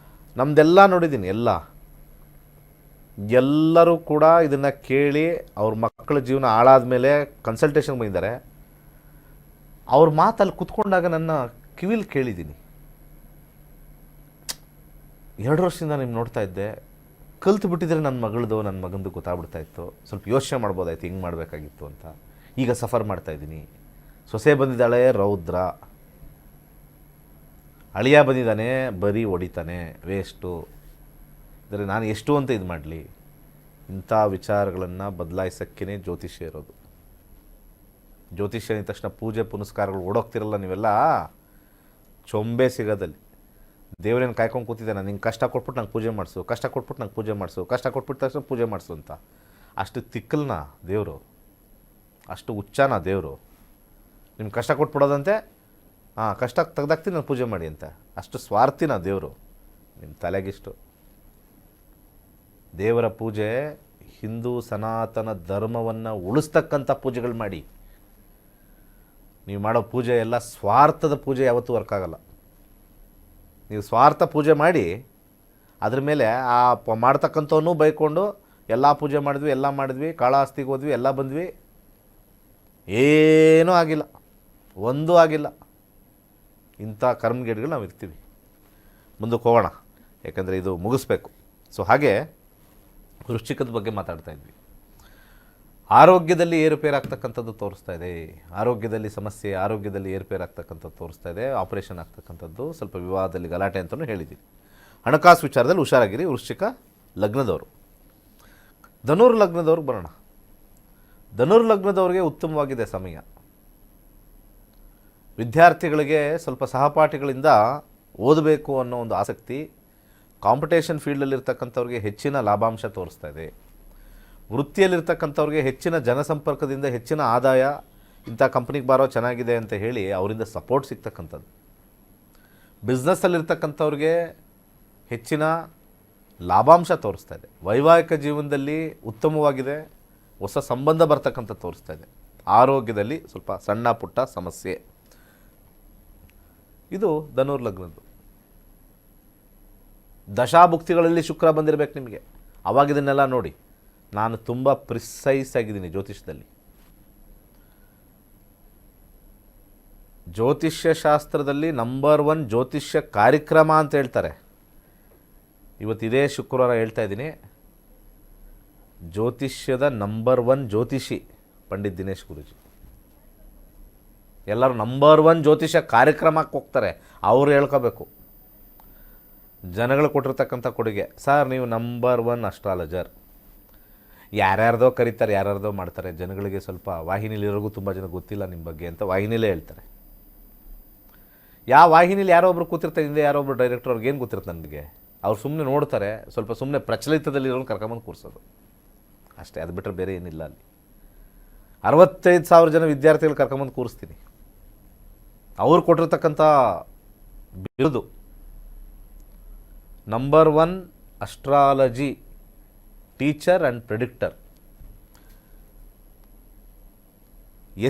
ನಮ್ಮದೆಲ್ಲ ನೋಡಿದ್ದೀನಿ. ಎಲ್ಲರೂ ಕೂಡ ಇದನ್ನು ಕೇಳಿ ಅವ್ರ ಮಕ್ಕಳ ಜೀವನ ಹಾಳಾದ ಮೇಲೆ ಕನ್ಸಲ್ಟೇಷನ್ಗೆ ಬಂದಿದ್ದಾರೆ. ಅವ್ರ ಮಾತಲ್ಲಿ ಕುತ್ಕೊಂಡಾಗ ನನ್ನ ಕಿವಿಲಿ ಕೇಳಿದ್ದೀನಿ, 2 ವರ್ಷದಿಂದ ನೀವು ನೋಡ್ತಾ ಇದ್ದೆ, ಕಲ್ತು ಬಿಟ್ಟಿದ್ರೆ ನನ್ನ ಮಗಳದು ನನ್ನ ಮಗಂದು ಗೊತ್ತಾಗ್ಬಿಡ್ತಾಯಿತ್ತು, ಸ್ವಲ್ಪ ಯೋಚನೆ ಮಾಡ್ಬೋದಾಯ್ತು, ಹಿಂಗೆ ಮಾಡಬೇಕಾಗಿತ್ತು ಅಂತ. ಈಗ ಸಫರ್ ಮಾಡ್ತಾಯಿದ್ದೀನಿ. ಸೊಸೆ ಬಂದಿದ್ದಾಳೆ ರೌದ್ರ, ಅಳಿಯ ಬಂದಿದ್ದಾನೆ ಬರೀ ಹೊಡಿತಾನೆ, ವೇಸ್ಟು. ಅಂದರೆ ನಾನು ಎಷ್ಟು ಅಂತ ಇದು ಮಾಡಲಿ? ಇಂಥ ವಿಚಾರಗಳನ್ನು ಬದಲಾಯಿಸೋಕ್ಕೇ ಜ್ಯೋತಿಷ್ಯ ಇರೋದು. ಜ್ಯೋತಿಷ್ಯ ಅಂದ ತಕ್ಷಣ ಪೂಜೆ ಪುನಸ್ಕಾರಗಳು ಓಡೋಗ್ತಿರಲ್ಲ ನೀವೆಲ್ಲ, ಚೊಂಬೆ ಸಿಗೋದಲ್ಲಿ. ದೇವರೇನು ಕಾಯ್ಕೊಂಡು ಕೂತಿದ್ದಾನೆ, ನಿಂಗೆ ಕಷ್ಟ ಕೊಟ್ಬಿಟ್ಟು ನಂಗೆ ಪೂಜೆ ಮಾಡಿಸು, ಕಷ್ಟ ಕೊಟ್ಬಿಟ್ಟು ನಂಗೆ ಪೂಜೆ ಮಾಡಿಸು, ಕಷ್ಟ ಕೊಟ್ಬಿಟ್ಟು ತಕ್ಷಣ ಪೂಜೆ ಮಾಡಿಸು ಅಂತ. ಅಷ್ಟು ತಿಕ್ಕಲ್ನ ದೇವರು, ಅಷ್ಟು ಹುಚ್ಚನ ದೇವರು. ನಿಮ್ಗೆ ಕಷ್ಟ ಕೊಟ್ಬಿಡೋದಂತೆ, ಕಷ್ಟ ತೆಗ್ದಾಕ್ತೀನಿ ನಾನು ಪೂಜೆ ಮಾಡಿ ಅಂತ. ಅಷ್ಟು ಸ್ವಾರ್ಥಿನ ದೇವರು. ನಿಮ್ಮ ತಲೆಗಿಷ್ಟು. ದೇವರ ಪೂಜೆ ಹಿಂದೂ ಸನಾತನ ಧರ್ಮವನ್ನು ಉಳಿಸ್ತಕ್ಕಂಥ ಪೂಜೆಗಳು ಮಾಡಿ. ನೀವು ಮಾಡೋ ಪೂಜೆ ಎಲ್ಲ ಸ್ವಾರ್ಥದ ಪೂಜೆ ಯಾವತ್ತೂ ವರ್ಕ್ ಆಗಲ್ಲ. ನೀವು ಸ್ವಾರ್ಥ ಪೂಜೆ ಮಾಡಿ ಅದ್ರ ಮೇಲೆ ಆ ಮಾಡ್ತಕ್ಕಂಥವನ್ನೂ ಬೈಕೊಂಡು ಎಲ್ಲ ಪೂಜೆ ಮಾಡಿದ್ವಿ, ಎಲ್ಲ ಮಾಡಿದ್ವಿ, ಕಾಳಹಸ್ತಿಗೆ ಹೋದ್ವಿ, ಎಲ್ಲ ಬಂದ್ವಿ, ಏನೂ ಆಗಿಲ್ಲ, ಒಂದೂ ಆಗಿಲ್ಲ. ಇಂಥ ಕರ್ಮಗೇಡುಗಳು ನಾವು ಇರ್ತೀವಿ. ಮುಂದಕ್ಕೆ ಹೋಗೋಣ, ಯಾಕಂದರೆ ಇದು ಮುಗಿಸ್ಬೇಕು. ಸೊ ಹಾಗೆ ವೃಶ್ಚಿಕದ ಬಗ್ಗೆ ಮಾತಾಡ್ತಾ ಇದ್ವಿ. ಆರೋಗ್ಯದಲ್ಲಿ ಏರುಪೇರಾಗ್ತಕ್ಕಂಥದ್ದು ತೋರಿಸ್ತಾ ಇದೆ. ಆರೋಗ್ಯದಲ್ಲಿ ಸಮಸ್ಯೆ, ಆರೋಗ್ಯದಲ್ಲಿ ಏರುಪೇರಾಗ್ತಕ್ಕಂಥದ್ದು ತೋರಿಸ್ತಾ ಇದೆ. ಆಪರೇಷನ್ ಆಗ್ತಕ್ಕಂಥದ್ದು, ಸ್ವಲ್ಪ ವಿವಾಹದಲ್ಲಿ ಗಲಾಟೆ ಅಂತಲೂ ಹೇಳಿದ್ದೀವಿ. ಹಣಕಾಸು ವಿಚಾರದಲ್ಲಿ ಹುಷಾರಾಗಿರಿ. ವೃಶ್ಚಿಕ ಲಗ್ನದವರು. ಧನುರ್ ಲಗ್ನದವ್ರಿಗೆ ಬರೋಣ. ಧನುರ್ ಲಗ್ನದವ್ರಿಗೆ ಉತ್ತಮವಾಗಿದೆ ಸಮಯ. ವಿದ್ಯಾರ್ಥಿಗಳಿಗೆ ಸ್ವಲ್ಪ ಸಹಪಾಠಿಗಳಿಂದ ಓದಬೇಕು ಅನ್ನೋ ಒಂದು ಆಸಕ್ತಿ, ಕಾಂಪಿಟೇಷನ್ ಫೀಲ್ಡಲ್ಲಿರ್ತಕ್ಕಂಥವ್ರಿಗೆ ಹೆಚ್ಚಿನ ಲಾಭಾಂಶ ತೋರಿಸ್ತಾ ಇದೆ. ವೃತ್ತಿಯಲ್ಲಿರ್ತಕ್ಕಂಥವ್ರಿಗೆ ಹೆಚ್ಚಿನ ಜನಸಂಪರ್ಕದಿಂದ ಹೆಚ್ಚಿನ ಆದಾಯ, ಇಂಥ ಕಂಪ್ನಿಗೆ ಬಾರೋ ಚೆನ್ನಾಗಿದೆ ಅಂತ ಹೇಳಿ ಅವರಿಂದ ಸಪೋರ್ಟ್ ಸಿಗ್ತಕ್ಕಂಥದ್ದು. ಬಿಸ್ನೆಸ್ಸಲ್ಲಿರ್ತಕ್ಕಂಥವ್ರಿಗೆ ಹೆಚ್ಚಿನ ಲಾಭಾಂಶ ತೋರಿಸ್ತಾ ಇದೆ. ವೈವಾಹಿಕ ಜೀವನದಲ್ಲಿ ಉತ್ತಮವಾಗಿದೆ, ಹೊಸ ಸಂಬಂಧ ಬರ್ತಕ್ಕಂಥ ತೋರಿಸ್ತಾ ಇದೆ. ಆರೋಗ್ಯದಲ್ಲಿ ಸ್ವಲ್ಪ ಸಣ್ಣ ಪುಟ್ಟ ಸಮಸ್ಯೆ. ಇದು ಧನುರ್ ಲಗ್ನದ್ದು. ದಶಾಭುಕ್ತಿಗಳಲ್ಲಿ ಶುಕ್ರ ಬಂದಿರಬೇಕು ನಿಮಗೆ. ಆವಾಗ ಇದನ್ನೆಲ್ಲ ನೋಡಿ. ನಾನು ತುಂಬ ಪ್ರಿಸೈಸ್ ಆಗಿದ್ದೀನಿ ಜ್ಯೋತಿಷ್ಯದಲ್ಲಿ. ಜ್ಯೋತಿಷ್ಯ ಶಾಸ್ತ್ರದಲ್ಲಿ ನಂಬರ್ 1 ಜ್ಯೋತಿಷ್ಯ ಕಾರ್ಯಕ್ರಮ ಅಂತ ಹೇಳ್ತಾರೆ. ಇವತ್ತಿದೇ ಶುಕ್ರವಾರ ಹೇಳ್ತಾ ಇದ್ದೀನಿ, ಜ್ಯೋತಿಷ್ಯದ ನಂಬರ್ 1 ಜ್ಯೋತಿಷಿ ಪಂಡಿತ್ ದಿನೇಶ್ ಗುರೂಜಿ. ಎಲ್ಲರೂ ನಂಬರ್ 1 ಜ್ಯೋತಿಷ್ಯ ಕಾರ್ಯಕ್ರಮಕ್ಕೆ ಹೋಗ್ತಾರೆ. ಅವರು ಹೇಳ್ಕೋಬೇಕು ಜನಗಳು ಕೊಟ್ಟಿರ್ತಕ್ಕಂಥ ಕೊಡುಗೆ. ಸರ್ ನೀವು ನಂಬರ್ 1 ಅಸ್ಟ್ರಾಲಜರ್. ಯಾರ್ಯಾರ್ದೋ ಕರೀತಾರೆ, ಯಾರ್ಯಾರ್ದೋ ಮಾಡ್ತಾರೆ. ಜನಗಳಿಗೆ ಸ್ವಲ್ಪ ವಾಹಿನಿಲಿರೋಗೂ ತುಂಬ ಜನ ಗೊತ್ತಿಲ್ಲ ನಿಮ್ಮ ಬಗ್ಗೆ ಅಂತ ವಾಹಿನಿಲೇ ಹೇಳ್ತಾರೆ. ಯಾವ ವಾಹಿನಿಲಿ ಯಾರೋ ಒಬ್ರು ಕೂತಿರ್ತಾರೆ, ಹಿಂದೆ ಯಾರೋ ಒಬ್ರು ಡೈರೆಕ್ಟರ್, ಅವ್ರಿಗೆ ಏನು ಗೊತ್ತಿರುತ್ತೆ ನನಗೆ. ಅವ್ರು ಸುಮ್ಮನೆ ನೋಡ್ತಾರೆ, ಸ್ವಲ್ಪ ಸುಮ್ಮನೆ ಪ್ರಚಲಿತದಲ್ಲಿರೋನು ಕರ್ಕೊಂಬಂದು ಕೂರಿಸೋದು ಅಷ್ಟೇ. ಅದು ಬಿಟ್ಟರೆ ಬೇರೆ ಏನಿಲ್ಲ ಅಲ್ಲಿ. 65,000 ಜನ ವಿದ್ಯಾರ್ಥಿಗಳು ಕರ್ಕೊಂಬಂದು ಕೂರಿಸ್ತೀನಿ. ಅವ್ರು ಕೊಟ್ಟಿರ್ತಕ್ಕಂಥ ಬಿರುದು ನಂಬರ್ 1 ಅಸ್ಟ್ರಾಲಜಿ ಟೀಚರ್ ಆ್ಯಂಡ್ ಪ್ರೆಡಿಕ್ಟರ್.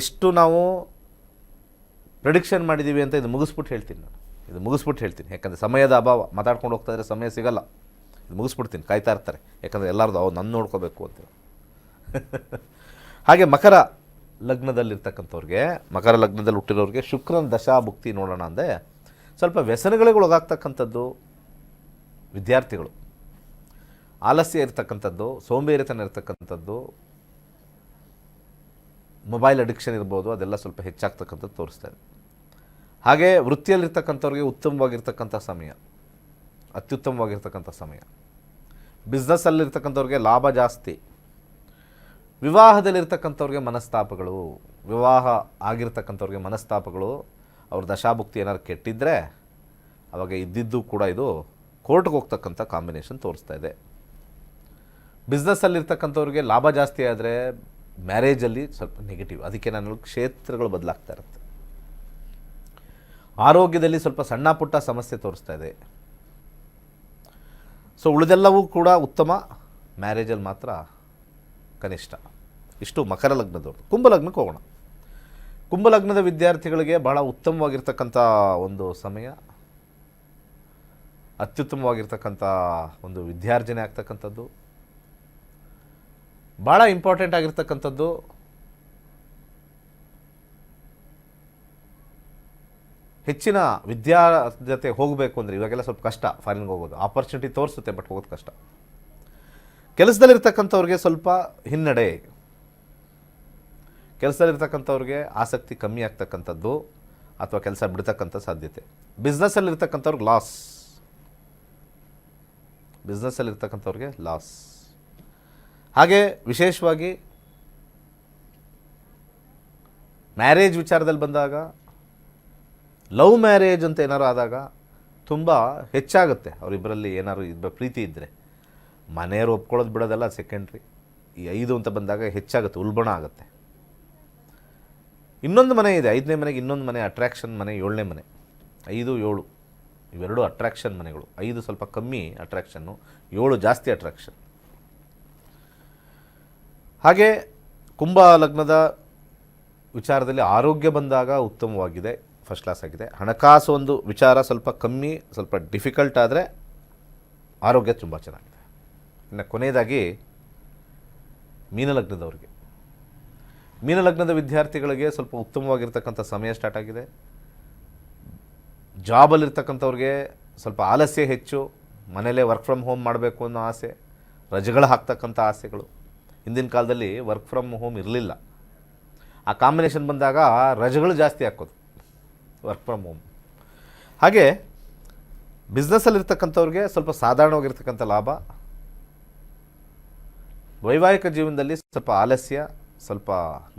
ಎಷ್ಟು ನಾವು ಪ್ರೆಡಿಕ್ಷನ್ ಮಾಡಿದ್ದೀವಿ ಅಂತ ಇದು ಮುಗಿಸ್ಬಿಟ್ಟು ಹೇಳ್ತೀನಿ ನಾನು. ಯಾಕಂದರೆ ಸಮಯದ ಅಭಾವ. ಮಾತಾಡ್ಕೊಂಡು ಹೋಗ್ತಾ ಇದ್ರೆ ಸಮಯ ಸಿಗಲ್ಲ. ಇದು ಮುಗಿಸ್ಬಿಡ್ತೀನಿ, ಕಾಯ್ತಾ ಇರ್ತಾರೆ. ಯಾಕಂದರೆ ಎಲ್ಲರದು ಅವ್ರು ನನ್ನ ನೋಡ್ಕೋಬೇಕು ಅಂತ. ಹಾಗೆ ಮಕರ ಲಗ್ನದಲ್ಲಿರ್ತಕ್ಕಂಥವ್ರಿಗೆ, ಮಕರ ಲಗ್ನದಲ್ಲಿ ಹುಟ್ಟಿರೋರಿಗೆ ಶುಕ್ರನ ದಶಾಭುಕ್ತಿ ನೋಡೋಣ ಅಂದರೆ ಸ್ವಲ್ಪ ವ್ಯಸನಗಳಿಗೆ ಒಳಗಾಗ್ತಕ್ಕಂಥದ್ದು ವಿದ್ಯಾರ್ಥಿಗಳು. ಆಲಸ್ಯ ಇರ್ತಕ್ಕಂಥದ್ದು, ಸೋಂಬೇರಿತನ ಇರ್ತಕ್ಕಂಥದ್ದು, ಮೊಬೈಲ್ ಅಡಿಕ್ಷನ್ ಇರ್ಬೋದು, ಅದೆಲ್ಲ ಸ್ವಲ್ಪ ಹೆಚ್ಚಾಗ್ತಕ್ಕಂಥದ್ದು ತೋರಿಸ್ತಾ ಇದೆ. ಹಾಗೆ ವೃತ್ತಿಯಲ್ಲಿರ್ತಕ್ಕಂಥವ್ರಿಗೆ ಉತ್ತಮವಾಗಿರ್ತಕ್ಕಂಥ ಸಮಯ, ಅತ್ಯುತ್ತಮವಾಗಿರ್ತಕ್ಕಂಥ ಸಮಯ. ಬಿಸ್ನೆಸ್ಸಲ್ಲಿರ್ತಕ್ಕಂಥವ್ರಿಗೆ ಲಾಭ ಜಾಸ್ತಿ. ವಿವಾಹದಲ್ಲಿರ್ತಕ್ಕಂಥವ್ರಿಗೆ ಮನಸ್ತಾಪಗಳು, ವಿವಾಹ ಆಗಿರ್ತಕ್ಕಂಥವ್ರಿಗೆ ಮನಸ್ತಾಪಗಳು. ಅವ್ರ ದಶಾಭುಕ್ತಿ ಏನಾದ್ರು ಕೆಟ್ಟಿದ್ದರೆ ಅವಾಗ ಇದ್ದಿದ್ದು ಕೂಡ ಇದು ಕೋರ್ಟ್ಗೆ ಹೋಗ್ತಕ್ಕಂಥ ಕಾಂಬಿನೇಷನ್ ತೋರಿಸ್ತಾ ಇದೆ. ಬಿಸ್ನೆಸ್ಸಲ್ಲಿರ್ತಕ್ಕಂಥವ್ರಿಗೆ ಲಾಭ ಜಾಸ್ತಿ ಆದರೆ ಮ್ಯಾರೇಜಲ್ಲಿ ಸ್ವಲ್ಪ ನೆಗೆಟಿವ್. ಅದಕ್ಕೆ ನಾನು ಕ್ಷೇತ್ರಗಳು ಬದಲಾಗ್ತಾ ಇರುತ್ತೆ. ಆರೋಗ್ಯದಲ್ಲಿ ಸ್ವಲ್ಪ ಸಣ್ಣ ಪುಟ್ಟ ಸಮಸ್ಯೆ ತೋರಿಸ್ತಾ ಇದೆ. ಸೊ ಉಳಿದೆಲ್ಲವೂ ಕೂಡ ಉತ್ತಮ, ಮ್ಯಾರೇಜಲ್ಲಿ ಮಾತ್ರ ಕನಿಷ್ಠ. ಇಷ್ಟು ಮಕರ ಲಗ್ನದವರು. ಕುಂಭಲಗ್ನಕ್ಕೆ ಹೋಗೋಣ. ಕುಂಭಲಗ್ನದ ವಿದ್ಯಾರ್ಥಿಗಳಿಗೆ ಬಹಳ ಉತ್ತಮವಾಗಿರ್ತಕ್ಕಂಥ ಒಂದು ಸಮಯ, ಅತ್ಯುತ್ತಮವಾಗಿರ್ತಕ್ಕಂಥ ಒಂದು ವಿದ್ಯಾರ್ಜನೆ ಆಗ್ತಕ್ಕಂಥದ್ದು. ಭಾಳ ಇಂಪಾರ್ಟೆಂಟ್ ಆಗಿರ್ತಕ್ಕಂಥದ್ದು ಹೆಚ್ಚಿನ ವಿದ್ಯಾರ್ಥಿ ಹೋಗಬೇಕು ಅಂದರೆ ಇವಾಗೆಲ್ಲ ಸ್ವಲ್ಪ ಕಷ್ಟ. ಫಾರಿನ್ಗೆ ಹೋಗೋದು ಆಪರ್ಚುನಿಟಿ ತೋರಿಸುತ್ತೆ, ಬಟ್ ಹೋಗೋದು ಕಷ್ಟ. ಕೆಲಸದಲ್ಲಿರ್ತಕ್ಕಂಥವ್ರಿಗೆ ಸ್ವಲ್ಪ ಹಿನ್ನಡೆ, ಕೆಲಸದಲ್ಲಿರ್ತಕ್ಕಂಥವ್ರಿಗೆ ಆಸಕ್ತಿ ಕಮ್ಮಿ ಆಗ್ತಕ್ಕಂಥದ್ದು ಅಥವಾ ಕೆಲಸ ಬಿಡ್ತಕ್ಕಂಥ ಸಾಧ್ಯತೆ. ಬಿಸ್ನೆಸ್ಸಲ್ಲಿರ್ತಕ್ಕಂಥವ್ರಿಗೆ ಲಾಸ್. ಹಾಗೆ ವಿಶೇಷವಾಗಿ ಮ್ಯಾರೇಜ್ ವಿಚಾರದಲ್ಲಿ ಬಂದಾಗ, ಲವ್ ಮ್ಯಾರೇಜ್ ಅಂತ ಏನಾರು ಆದಾಗ ತುಂಬ ಹೆಚ್ಚಾಗುತ್ತೆ. ಅವರಿಬ್ಬರಲ್ಲಿ ಏನಾದ್ರು ಪ್ರೀತಿ ಇದ್ದರೆ. ಮನೆಯವರು ಒಪ್ಕೊಳ್ಳೋದು ಬಿಡೋದೆಲ್ಲ ಸೆಕೆಂಡ್ರಿ. ಈ 5 ಅಂತ ಬಂದಾಗ ಹೆಚ್ಚಾಗುತ್ತೆ, ಉಲ್ಬಣ ಆಗುತ್ತೆ. ಇನ್ನೊಂದು ಮನೆ ಇದೆ, 5ನೇ ಮನೆಗೆ ಇನ್ನೊಂದು ಮನೆ ಅಟ್ರ್ಯಾಕ್ಷನ್ ಮನೆ, 7ನೇ ಮನೆ. 5, 7 ಇವೆರಡು ಅಟ್ರ್ಯಾಕ್ಷನ್ ಮನೆಗಳು. 5 ಸ್ವಲ್ಪ ಕಮ್ಮಿ ಅಟ್ರ್ಯಾಕ್ಷನ್ನು, 7 ಜಾಸ್ತಿ ಅಟ್ರ್ಯಾಕ್ಷನ್. ಹಾಗೆ ಕುಂಭ ಲಗ್ನದ ವಿಚಾರದಲ್ಲಿ ಆರೋಗ್ಯ ಬಂದಾಗ ಉತ್ತಮವಾಗಿದೆ, ಫಸ್ಟ್ ಕ್ಲಾಸ್ ಆಗಿದೆ. ಹಣಕಾಸು ಒಂದು ವಿಚಾರ ಸ್ವಲ್ಪ ಕಮ್ಮಿ, ಸ್ವಲ್ಪ ಡಿಫಿಕಲ್ಟ್ ಆದರೆ ಆರೋಗ್ಯ ತುಂಬ ಚೆನ್ನಾಗಿದೆ. ಇನ್ನು ಕೊನೆಯದಾಗಿ ಮೀನಲಗ್ನದವ್ರಿಗೆ, ಮೀನಲಗ್ನದ ವಿದ್ಯಾರ್ಥಿಗಳಿಗೆ ಸ್ವಲ್ಪ ಉತ್ತಮವಾಗಿರ್ತಕ್ಕಂಥ ಸಮಯ ಸ್ಟಾರ್ಟ್ ಆಗಿದೆ. ಜಾಬಲ್ಲಿರ್ತಕ್ಕಂಥವ್ರಿಗೆ ಸ್ವಲ್ಪ ಆಲಸ್ಯ ಹೆಚ್ಚು, ಮನೇಲೇ ವರ್ಕ್ ಫ್ರಮ್ ಹೋಮ್ ಮಾಡಬೇಕು ಅನ್ನೋ ಆಸೆ, ರಜೆಗಳು ಹಾಕ್ತಕ್ಕಂಥ ಆಸೆಗಳು. ಹಿಂದಿನ ಕಾಲದಲ್ಲಿ ವರ್ಕ್ ಫ್ರಮ್ ಹೋಮ್ ಇರಲಿಲ್ಲ. ಆ ಕಾಂಬಿನೇಷನ್ ಬಂದಾಗ ರಜೆಗಳು ಜಾಸ್ತಿ ಹಾಕೋದು, ವರ್ಕ್ ಫ್ರಮ್ ಹೋಮ್. ಹಾಗೆ ಬಿಸ್ನೆಸ್ಸಲ್ಲಿರ್ತಕ್ಕಂಥವ್ರಿಗೆ ಸ್ವಲ್ಪ ಸಾಧಾರಣವಾಗಿರ್ತಕ್ಕಂಥ ಲಾಭ. ವೈವಾಹಿಕ ಜೀವನದಲ್ಲಿ ಸ್ವಲ್ಪ ಆಲಸ್ಯ, ಸ್ವಲ್ಪ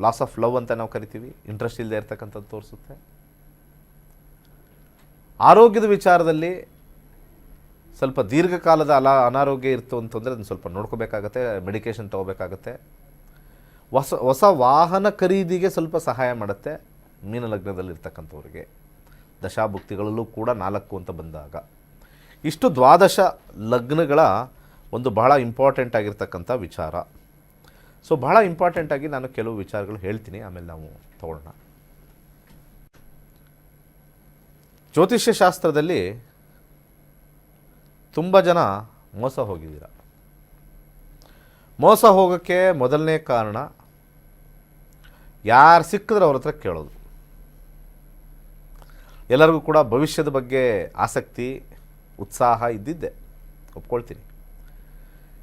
ಲಾಸ್ ಆಫ್ ಲವ್ ಅಂತ ನಾವು ಕರಿತೀವಿ, ಇಂಟ್ರೆಸ್ಟ್ ಇಲ್ಲದೆ ಇರ್ತಕ್ಕಂಥದ್ದು ತೋರಿಸುತ್ತೆ. ಆರೋಗ್ಯದ ವಿಚಾರದಲ್ಲಿ ಸ್ವಲ್ಪ ದೀರ್ಘಕಾಲದ ಅನಾರೋಗ್ಯ ಇತ್ತು ಅಂತಂದರೆ ಅದನ್ನು ಸ್ವಲ್ಪ ನೋಡ್ಕೋಬೇಕಾಗತ್ತೆ, ಮೆಡಿಕೇಷನ್ ತೊಗೋಬೇಕಾಗತ್ತೆ. ಹೊಸ ವಾಹನ ಖರೀದಿಗೆ ಸ್ವಲ್ಪ ಸಹಾಯ ಮಾಡುತ್ತೆ ಮೀನ ಲಗ್ನದಲ್ಲಿರ್ತಕ್ಕಂಥವ್ರಿಗೆ. ದಶಾಭುಕ್ತಿಗಳಲ್ಲೂ ಕೂಡ 4 ಅಂತ ಬಂದಾಗ ಇಷ್ಟು ದ್ವಾದಶ ಲಗ್ನಗಳ ಒಂದು ಬಹಳ ಇಂಪಾರ್ಟೆಂಟ್ ಆಗಿರ್ತಕ್ಕಂಥ ವಿಚಾರ. ಸೊ ಬಹಳ ಇಂಪಾರ್ಟೆಂಟಾಗಿ ನಾನು ಕೆಲವು ವಿಚಾರಗಳು ಹೇಳ್ತೀನಿ, ಆಮೇಲೆ ನಾವು ತಗೊಳ್ಳೋಣ. ಜ್ಯೋತಿಷ್ಯ ಶಾಸ್ತ್ರದಲ್ಲಿ ತುಂಬ ಜನ ಮೋಸ ಹೋಗಿದ್ದೀರ. ಮೋಸ ಹೋಗೋಕ್ಕೆ ಮೊದಲನೇ ಕಾರಣ ಯಾರು ಸಿಕ್ಕಿದ್ರೆ ಅವ್ರ ಹತ್ರ ಕೇಳೋದು. ಎಲ್ಲರಿಗೂ ಕೂಡ ಭವಿಷ್ಯದ ಬಗ್ಗೆ ಆಸಕ್ತಿ ಉತ್ಸಾಹ ಇದ್ದಿದ್ದೆ, ಒಪ್ಕೊಳ್ತೀನಿ.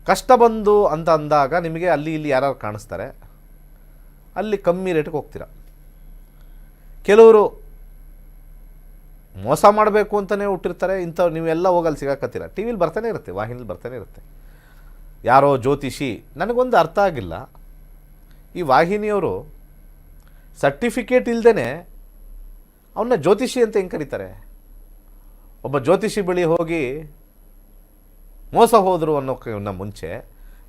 ಕಷ್ಟ ಬಂದು ಅಂತ ಅಂದಾಗ ನಿಮಗೆ ಅಲ್ಲಿ ಇಲ್ಲಿ ಯಾರು ಕಾಣಿಸ್ತಾರೆ, ಅಲ್ಲಿ ಕಮ್ಮಿ ರೇಟಿಗೆ ಹೋಗ್ತೀರ. ಕೆಲವರು ಮೋಸ ಮಾಡಬೇಕು ಅಂತಲೇ ಹುಟ್ಟಿರ್ತಾರೆ, ಇಂಥವ್ರು ನೀವೆಲ್ಲ ಹೋಗಲ್ಲಿ ಸಿಗಾಕತ್ತೀರ. ಟಿ ವಿಲಿ ಬರ್ತಾನೆ ಇರುತ್ತೆ, ವಾಹಿನಿಲಿ ಬರ್ತಾನೆ ಇರುತ್ತೆ. ಯಾರೋ ಜ್ಯೋತಿಷಿ, ನನಗೊಂದು ಅರ್ಥ ಆಗಿಲ್ಲ, ಈ ವಾಹಿನಿಯವರು ಸರ್ಟಿಫಿಕೇಟ್ ಇಲ್ಲದೇ ಅವನ್ನ ಜ್ಯೋತಿಷಿ ಅಂತ ಹೆಂಗೆ ಕರೀತಾರೆ? ಒಬ್ಬ ಜ್ಯೋತಿಷಿ ಬಳಿ ಹೋಗಿ ಮೋಸ ಹೋದರು ಅನ್ನೋಕ್ಕಿಂತ ಮುಂಚೆ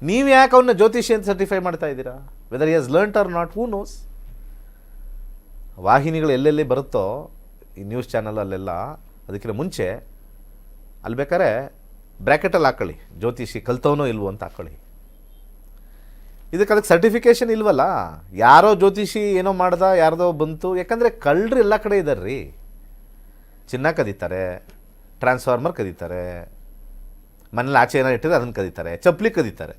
ನೀವು ಯಾಕೆ ಅವನ್ನ ಜ್ಯೋತಿಷಿ ಅಂತ ಸರ್ಟಿಫೈ ಮಾಡ್ತಾ ಇದ್ದೀರಾ? Whether he has learnt or not, who knows. ವಾಹಿನಿಗಳು ಎಲ್ಲೆಲ್ಲಿ ಬರುತ್ತೋ ಈ ನ್ಯೂಸ್ ಚಾನಲಲ್ಲೆಲ್ಲ, ಅದಕ್ಕಿಂತ ಮುಂಚೆ ಅಲ್ಲಿ ಬೇಕಾದ್ರೆ ಬ್ರ್ಯಾಕೆಟಲ್ಲಿ ಹಾಕೊಳ್ಳಿ, ಜ್ಯೋತಿಷಿ ಕಲ್ತವನೋ ಇಲ್ವೋ ಅಂತ ಹಾಕೊಳ್ಳಿ. ಅದಕ್ಕೆ ಸರ್ಟಿಫಿಕೇಷನ್ ಇಲ್ವಲ್ಲ, ಯಾರೋ ಜ್ಯೋತಿಷಿ ಏನೋ ಮಾಡ್ದ, ಯಾರ್ದೋ ಬಂತು. ಯಾಕಂದರೆ ಕಳ್ಳರು ಎಲ್ಲ ಕಡೆ ಇದ್ದಾರೆ ರೀ. ಚಿನ್ನ ಕದೀತಾರೆ, ಟ್ರಾನ್ಸ್ಫಾರ್ಮರ್ ಕದೀತಾರೆ, ಮನೇಲಿ ಆಚೆ ಏನೋ ಇಟ್ಟಿದ್ರೆ ಅದನ್ನು ಕದೀತಾರೆ, ಚಪ್ಪಲಿ ಕದೀತಾರೆ.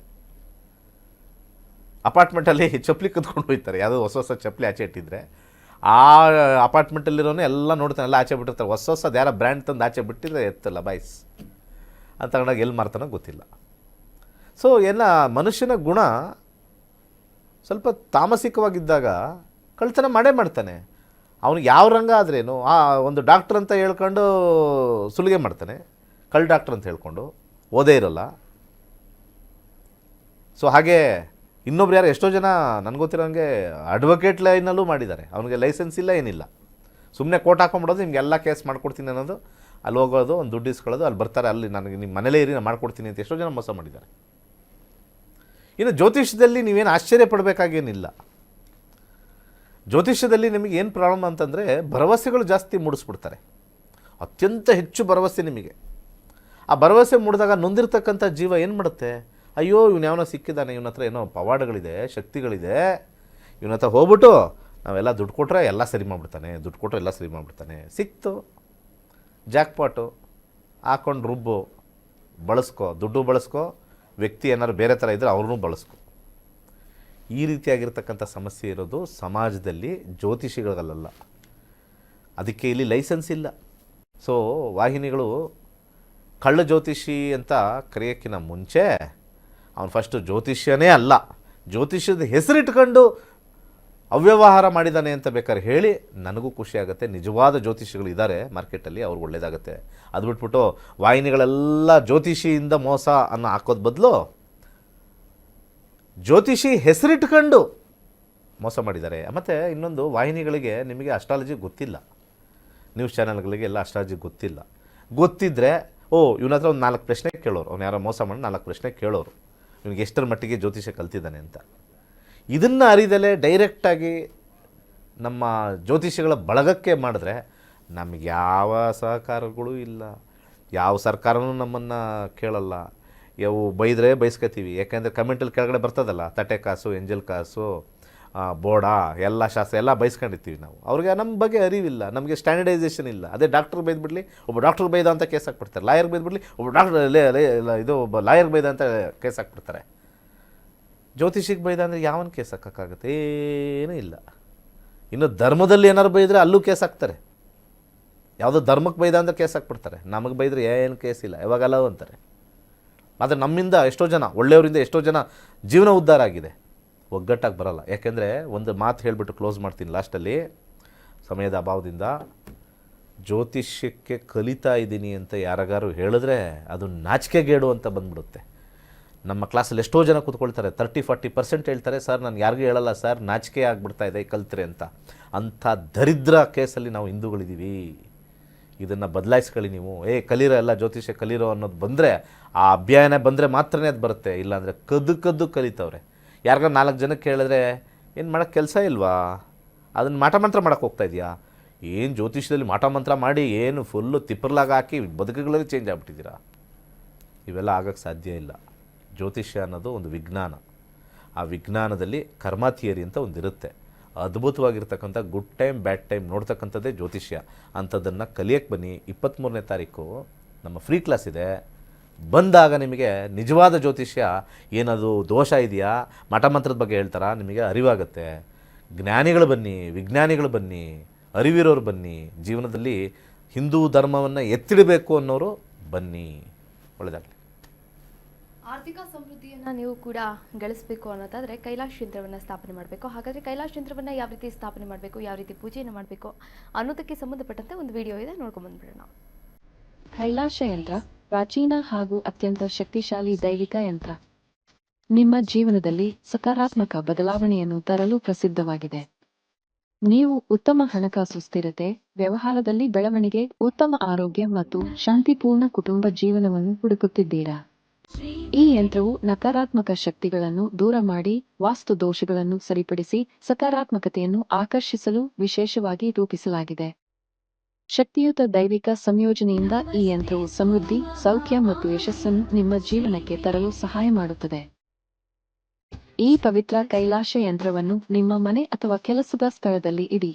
ಅಪಾರ್ಟ್ಮೆಂಟಲ್ಲಿ ಚಪ್ಪಲಿ ಕದ್ಕೊಂಡು ಹೋಗ್ತಾರೆ, ಯಾವುದೋ ಹೊಸ ಚಪ್ಪಲಿ ಆಚೆ ಇಟ್ಟಿದ್ರೆ ಆ ಅಪಾರ್ಟ್ಮೆಂಟಲ್ಲಿರೋನು ಎಲ್ಲ ನೋಡ್ತಾನೆ, ಎಲ್ಲ ಆಚೆ ಬಿಟ್ಟಿರ್ತಾರೆ. ಹೊಸದು ಯಾರೋ ಬ್ರ್ಯಾಂಡ್ ತಂದು ಆಚೆ ಬಿಟ್ಟಿದ್ರೆ ಎತ್ತಲ್ಲ ಬಾಯ್ಸ್ ಅಂತ ತಗೊಂಡಾಗ ಎಲ್ಲಿ ಮಾರ್ತಾನೋ ಗೊತ್ತಿಲ್ಲ. ಸೊ ಎಲ್ಲ ಮನುಷ್ಯನ ಗುಣ ಸ್ವಲ್ಪ ತಾಮಸಿಕವಾಗಿದ್ದಾಗ ಕಳ್ತನ ಮಾಡೇ ಮಾಡ್ತಾನೆ. ಅವ್ನಿಗೆ ಯಾವ ರಂಗ ಆದ್ರೇನು, ಒಂದು ಡಾಕ್ಟ್ರ್ ಅಂತ ಹೇಳ್ಕೊಂಡು ಸುಲಿಗೆ ಮಾಡ್ತಾನೆ, ಕಳ್ಳ ಡಾಕ್ಟ್ರ್ ಅಂತ ಹೇಳ್ಕೊಂಡು, ಓದೇ ಇರೋಲ್ಲ. ಸೊ ಹಾಗೆ ಇನ್ನೊಬ್ರು ಯಾರು ಎಷ್ಟೋ ಜನ ನನಗೊತ್ತಿರೋಂಗೆ ಅಡ್ವೊಕೇಟ್ ಲೈನಲ್ಲೂ ಮಾಡಿದ್ದಾರೆ. ಅವನಿಗೆ ಲೈಸೆನ್ಸ್ ಇಲ್ಲ, ಏನಿಲ್ಲ, ಸುಮ್ಮನೆ ಕೋಟ್ ಹಾಕೊಂಡ್ಬಿಡೋದು, ನಿಮಗೆಲ್ಲ ಕೇಸ್ ಮಾಡ್ಕೊಡ್ತೀನಿ ಅನ್ನೋದು, ಅಲ್ಲಿ ಹೋಗೋದು, ಒಂದು ದುಡ್ಡು ಇಸ್ಕೊಳ್ಳೋದು, ಅಲ್ಲಿ ಬರ್ತಾರೆ, ಅಲ್ಲಿ ನನಗೆ ನಿಮ್ಮ ಮನೇಲೇ ಇರಿ ನಾನು ಮಾಡ್ಕೊಡ್ತೀನಿ ಅಂತ ಎಷ್ಟೋ ಜನ ಮೋಸ ಮಾಡಿದ್ದಾರೆ. ಇನ್ನು ಜ್ಯೋತಿಷ್ಯದಲ್ಲಿ ನೀವೇನು ಆಶ್ಚರ್ಯ ಪಡಬೇಕಾಗೇನಿಲ್ಲ. ಜ್ಯೋತಿಷ್ಯದಲ್ಲಿ ನಿಮಗೆ ಏನು ಪ್ರಾಬ್ಲಮ್ ಅಂತಂದರೆ ಭರವಸೆಗಳು ಜಾಸ್ತಿ ಮೂಡಿಸ್ಬಿಡ್ತಾರೆ, ಅತ್ಯಂತ ಹೆಚ್ಚು ಭರವಸೆ ನಿಮಗೆ. ಆ ಭರವಸೆ ಮೂಡಿದಾಗ ನೊಂದಿರ್ತಕ್ಕಂಥ ಜೀವ ಏನು ಮಾಡುತ್ತೆ, ಅಯ್ಯೋ ಇವನು ಯಾವನೋ ಸಿಕ್ಕಿದ್ದಾನೆ, ಇವನ ಹತ್ರ ಏನೋ ಪವಾಡಗಳಿದೆ, ಶಕ್ತಿಗಳಿದೆ, ಇವನ ಹತ್ರ ಹೋಗ್ಬಿಟ್ಟು ನಾವೆಲ್ಲ ದುಡ್ಡು ಕೊಟ್ಟರೆ ಎಲ್ಲ ಸರಿ ಮಾಡಿಬಿಡ್ತಾನೆ, ದುಡ್ಡು ಕೊಟ್ಟರೆ ಎಲ್ಲ ಸರಿ ಮಾಡಿಬಿಡ್ತಾನೆ. ಸಿಕ್ತು, ಜಾಕ್ಪಾಟು, ಹಾಕೊಂಡು ರುಬ್ಬು, ಬಳಸ್ಕೋ, ದುಡ್ಡು ಬಳಸ್ಕೋ, ವ್ಯಕ್ತಿ ಏನಾದ್ರು ಬೇರೆ ಥರ ಇದ್ದರೆ ಅವ್ರನ್ನೂ ಬಳಸ್ಕೊ. ಈ ರೀತಿಯಾಗಿರ್ತಕ್ಕಂಥ ಸಮಸ್ಯೆ ಇರೋದು ಸಮಾಜದಲ್ಲಿ, ಜ್ಯೋತಿಷಿಗಳಲ್ಲ. ಅದಕ್ಕೆ ಇಲ್ಲಿ ಲೈಸೆನ್ಸ್ ಇಲ್ಲ. ಸೊ ವಾಹಿನಿಗಳು ಕಳ್ಳ ಜ್ಯೋತಿಷಿ ಅಂತ ಕರೆಯೋಕ್ಕಿಂತ ಮುಂಚೆ ಅವನು ಫಸ್ಟು ಜ್ಯೋತಿಷ್ಯನೇ ಅಲ್ಲ, ಜ್ಯೋತಿಷ್ಯದ ಹೆಸರಿಟ್ಕೊಂಡು ಅವ್ಯವಹಾರ ಮಾಡಿದ್ದಾನೆ ಅಂತ ಬೇಕಾದ್ರೆ ಹೇಳಿ, ನನಗೂ ಖುಷಿಯಾಗುತ್ತೆ. ನಿಜವಾದ ಜ್ಯೋತಿಷಿಗಳು ಇದ್ದಾರೆ ಮಾರ್ಕೆಟಲ್ಲಿ, ಅವ್ರಿಗೆ ಒಳ್ಳೆಯದಾಗುತ್ತೆ. ಅದು ಬಿಟ್ಬಿಟ್ಟು ವಾಹಿನಿಗಳೆಲ್ಲ ಜ್ಯೋತಿಷಿಯಿಂದ ಮೋಸ ಅನ್ನೋ ಹಾಕೋದು ಬದಲು ಜ್ಯೋತಿಷಿ ಹೆಸರಿಟ್ಕೊಂಡು ಮೋಸ ಮಾಡಿದ್ದಾರೆ. ಮತ್ತು ಇನ್ನೊಂದು, ವಾಹಿನಿಗಳಿಗೆ ನಿಮಗೆ ಅಸ್ಟ್ರಾಲಜಿ ಗೊತ್ತಿಲ್ಲ, ನ್ಯೂಸ್ ಚಾನಲ್ಗಳಿಗೆ ಎಲ್ಲ ಅಸ್ಟ್ರಾಲಜಿ ಗೊತ್ತಿಲ್ಲ. ಗೊತ್ತಿದ್ದರೆ ಇವನ ಹತ್ರ ಒಂದು 4 ಪ್ರಶ್ನೆ ಕೇಳೋರು, ಅವ್ನು ಯಾರೋ ಮೋಸ ಮಾಡಿ 4 ಪ್ರಶ್ನೆ ಕೇಳೋರು, ಇವನಿಗೆ ಎಷ್ಟರ ಮಟ್ಟಿಗೆ ಜ್ಯೋತಿಷ ಕಲ್ತಿದ್ದಾನೆ ಅಂತ. ಇದನ್ನು ಅರಿದಲೇ ಡೈರೆಕ್ಟಾಗಿ ನಮ್ಮ ಜ್ಯೋತಿಷಿಗಳ ಬಳಗಕ್ಕೆ ಮಾಡಿದ್ರೆ ನಮಗೆ ಯಾವ ಸಹಕಾರಗಳು ಇಲ್ಲ, ಯಾವ ಸರ್ಕಾರನೂ ನಮ್ಮನ್ನು ಕೇಳಲ್ಲ. ಯಾವ ಬೈದರೆ ಬೈಸ್ಕೊತೀವಿ, ಯಾಕೆಂದರೆ ಕಮೆಂಟಲ್ಲಿ ಕೆಳಗಡೆ ಬರ್ತದಲ್ಲ, ತಟ್ಟೆ ಕಾಸು, ಎಂಜಲ್ ಕಾಸು, ಬೋಡ, ಎಲ್ಲ ಶಾಸ್ತ್ರ ಎಲ್ಲ ಬೈಸ್ಕೊಂಡಿರ್ತೀವಿ ನಾವು. ಅವ್ರಿಗೆ ನಮ್ಮ ಬಗ್ಗೆ ಅರಿವಿಲ್ಲ, ನಮಗೆ ಸ್ಟ್ಯಾಂಡರ್ಡೈಸೇಷನ್ ಇಲ್ಲ. ಅದೇ ಡಾಕ್ಟ್ರ್ ಬೈದ್ಬಿಡ್ಲಿ, ಒಬ್ಬ ಡಾಕ್ಟ್ರ್ ಬೈದ ಅಂತ ಕೇಸ್ ಹಾಕ್ಬಿಡ್ತಾರೆ. ಲಾಯರ್ಗೆ ಬೈದ್ಬಿಡ್ಲಿ, ಒಬ್ಬ ಒಬ್ಬ ಲಾಯರ್ಗೆ ಬೈದ ಅಂತ ಕೇಸ್ ಹಾಕ್ಬಿಡ್ತಾರೆ. ಜ್ಯೋತಿಷಿಗೆ ಬೈದ ಅಂದರೆ ಯಾವನ ಕೇಸ್ ಹಾಕೋಕ್ಕಾಗುತ್ತೆ? ಏನೂ ಇಲ್ಲ. ಇನ್ನು ಧರ್ಮದಲ್ಲಿ ಏನಾರು ಬೈದರೆ ಅಲ್ಲೂ ಕೇಸ್ ಹಾಕ್ತಾರೆ. ಯಾವುದೋ ಧರ್ಮಕ್ಕೆ ಬೈದ ಅಂದರೆ ಕೇಸ್ ಹಾಕ್ಬಿಡ್ತಾರೆ. ನಮಗೆ ಬೈದರೆ ಏನು ಕೇಸ್ ಇಲ್ಲ, ಯಾವಾಗಲ್ಲ ಅಂತಾರೆ. ಆದರೆ ನಮ್ಮಿಂದ ಎಷ್ಟೋ ಜನ, ಒಳ್ಳೆಯವರಿಂದ ಎಷ್ಟೋ ಜನ ಜೀವನ ಉದ್ಧಾರ ಆಗಿದೆ. ಒಗ್ಗಟ್ಟಾಗಿ ಬರೋಲ್ಲ. ಯಾಕೆಂದರೆ ಒಂದು ಮಾತು ಹೇಳಿಬಿಟ್ಟು ಕ್ಲೋಸ್ ಮಾಡ್ತೀನಿ ಲಾಸ್ಟಲ್ಲಿ, ಸಮಯದ ಅಭಾವದಿಂದ. ಜ್ಯೋತಿಷ್ಯಕ್ಕೆ ಕಲಿತಾ ಇದ್ದೀನಿ ಅಂತ ಯಾರಿಗಾರು ಹೇಳಿದ್ರೆ ಅದು ನಾಚಿಕೆಗೇಡು ಅಂತ ಬಂದ್ಬಿಡುತ್ತೆ. ನಮ್ಮ ಕ್ಲಾಸಲ್ಲಿ ಎಷ್ಟೋ ಜನ ಕೂತ್ಕೊಳ್ತಾರೆ, 30-40% ಹೇಳ್ತಾರೆ, ಸರ್ ನಾನು ಯಾರಿಗೂ ಹೇಳಲ್ಲ ಸರ್, ನಾಚಿಕೆ ಆಗಿಬಿಡ್ತಾ ಇದೆ ಕಲ್ತ್ರೆ ಅಂತ. ಅಂಥ ದರಿದ್ರ ಕೇಸಲ್ಲಿ ನಾವು ಹಿಂದೂಗಳಿದ್ದೀವಿ. ಇದನ್ನು ಬದಲಾಯಿಸ್ಕೊಳ್ಳಿ ನೀವು. ಕಲೀರೋ, ಎಲ್ಲ ಜ್ಯೋತಿಷ್ಯ ಕಲೀರೋ ಅನ್ನೋದು ಬಂದರೆ, ಆ ಅಭಿಯಾನ ಬಂದರೆ ಮಾತ್ರನೇ ಅದು ಬರುತ್ತೆ. ಇಲ್ಲಾಂದರೆ ಕದ್ದು ಕಲಿತವ್ರೆ. ಯಾರಿಗಾರ 4 ಜನಕ್ಕೆ ಕೇಳಿದ್ರೆ ಏನು ಮಾಡೋಕ್ಕೆ ಕೆಲಸ ಇಲ್ವಾ, ಅದನ್ನು ಮಾಟ ಮಂತ್ರ ಮಾಡೋಕ್ಕೆ ಹೋಗ್ತಾ ಇದೆಯಾ, ಏನು ಜ್ಯೋತಿಷ್ಯದಲ್ಲಿ ಮಾಟ ಮಂತ್ರ ಮಾಡಿ ಏನು ಫುಲ್ಲು ತಿಪ್ಪರ್ಲಾಗ ಹಾಕಿ ಬದುಕುಗಳಲ್ಲಿ ಚೇಂಜ್ ಆಗಿಬಿಟ್ಟಿದ್ದೀರಾ? ಇವೆಲ್ಲ ಆಗೋಕ್ಕೆ ಸಾಧ್ಯ ಇಲ್ಲ. ಜ್ಯೋತಿಷ್ಯ ಅನ್ನೋದು ಒಂದು ವಿಜ್ಞಾನ. ಆ ವಿಜ್ಞಾನದಲ್ಲಿ ಕರ್ಮ ಥಿಯರಿ ಅಂತ ಒಂದಿರುತ್ತೆ. ಅದ್ಭುತವಾಗಿರ್ತಕ್ಕಂಥ ಗುಡ್ ಟೈಮ್ ಬ್ಯಾಡ್ ಟೈಮ್ ನೋಡ್ತಕ್ಕಂಥದ್ದೇ ಜ್ಯೋತಿಷ್ಯ. ಅಂಥದ್ದನ್ನು ಕಲಿಯಕ್ಕೆ ಬನ್ನಿ. 23ನೇ ತಾರೀಕು ನಮ್ಮ ಫ್ರೀ ಕ್ಲಾಸ್ ಇದೆ. ಬಂದಾಗ ನಿಮಗೆ ನಿಜವಾದ ಜ್ಯೋತಿಷ್ಯ ಏನದು ದೋಷ ಇದೆಯಾ, ಮಠಮಂತ್ರದ ಬಗ್ಗೆ ಹೇಳ್ತಾರಾ, ನಿಮಗೆ ಅರಿವಾಗುತ್ತೆ. ಜ್ಞಾನಿಗಳು ಬನ್ನಿ, ವಿಜ್ಞಾನಿಗಳು ಬನ್ನಿ, ಅರಿವಿರೋರು ಬನ್ನಿ. ಜೀವನದಲ್ಲಿ ಹಿಂದೂ ಧರ್ಮವನ್ನು ಎತ್ತಿಡಬೇಕು ಅನ್ನೋರು ಬನ್ನಿ. ಒಳ್ಳೆಯದಾಗಲಿ. ಆರ್ಥಿಕ ಸಮೃದ್ಧಿಯನ್ನು ನೀವು ಕೂಡ ಗಳಿಸಬೇಕು ಅನ್ನೋದಾದರೆ ಕೈಲಾಶ್ ಯಂತ್ರವನ್ನು ಸ್ಥಾಪನೆ ಮಾಡಬೇಕು. ಹಾಗಾದರೆ ಕೈಲಾಶ್ ಯಂತ್ರವನ್ನು ಯಾವ ರೀತಿ ಸ್ಥಾಪನೆ ಮಾಡಬೇಕು, ಯಾವ ರೀತಿ ಪೂಜೆಯನ್ನು ಮಾಡಬೇಕು ಅನ್ನೋದಕ್ಕೆ ಸಂಬಂಧಪಟ್ಟಂತೆ ಒಂದು ವಿಡಿಯೋ ಇದೆ, ನೋಡ್ಕೊಂಡ್ಬಂದ್ಬಿಡೋಣ. ಕೈಲಾಶ ಯಂತ್ರ ಪ್ರಾಚೀನ ಹಾಗೂ ಅತ್ಯಂತ ಶಕ್ತಿಶಾಲಿ ದೈವಿಕ ಯಂತ್ರ. ನಿಮ್ಮ ಜೀವನದಲ್ಲಿ ಸಕಾರಾತ್ಮಕ ಬದಲಾವಣೆಯನ್ನು ತರಲು ಪ್ರಸಿದ್ಧವಾಗಿದೆ. ನೀವು ಉತ್ತಮ ಹಣಕಾಸು ಸ್ಥಿರತೆ, ವ್ಯವಹಾರದಲ್ಲಿ ಬೆಳವಣಿಗೆ, ಉತ್ತಮ ಆರೋಗ್ಯ ಮತ್ತು ಶಾಂತಿಪೂರ್ಣ ಕುಟುಂಬ ಜೀವನವನ್ನು ಹುಡುಕುತ್ತಿದ್ದೀರಾ? ಈ ಯಂತ್ರವು ನಕಾರಾತ್ಮಕ ಶಕ್ತಿಗಳನ್ನು ದೂರ ಮಾಡಿ ವಾಸ್ತು ದೋಷಗಳನ್ನು ಸರಿಪಡಿಸಿ ಸಕಾರಾತ್ಮಕತೆಯನ್ನು ಆಕರ್ಷಿಸಲು ವಿಶೇಷವಾಗಿ ರೂಪಿಸಲಾಗಿದೆ. ಶಕ್ತಿಯುತ ದೈವಿಕ ಸಂಯೋಜನೆಯಿಂದ ಈ ಯಂತ್ರವು ಸಮೃದ್ಧಿ, ಸೌಖ್ಯ ಮತ್ತು ಯಶಸ್ಸನ್ನು ನಿಮ್ಮ ಜೀವನಕ್ಕೆ ತರಲು ಸಹಾಯ ಮಾಡುತ್ತದೆ. ಈ ಪವಿತ್ರ ಕೈಲಾಶ ಯಂತ್ರವನ್ನು ನಿಮ್ಮ ಮನೆ ಅಥವಾ ಕೆಲಸದ ಸ್ಥಳದಲ್ಲಿ ಇಡಿ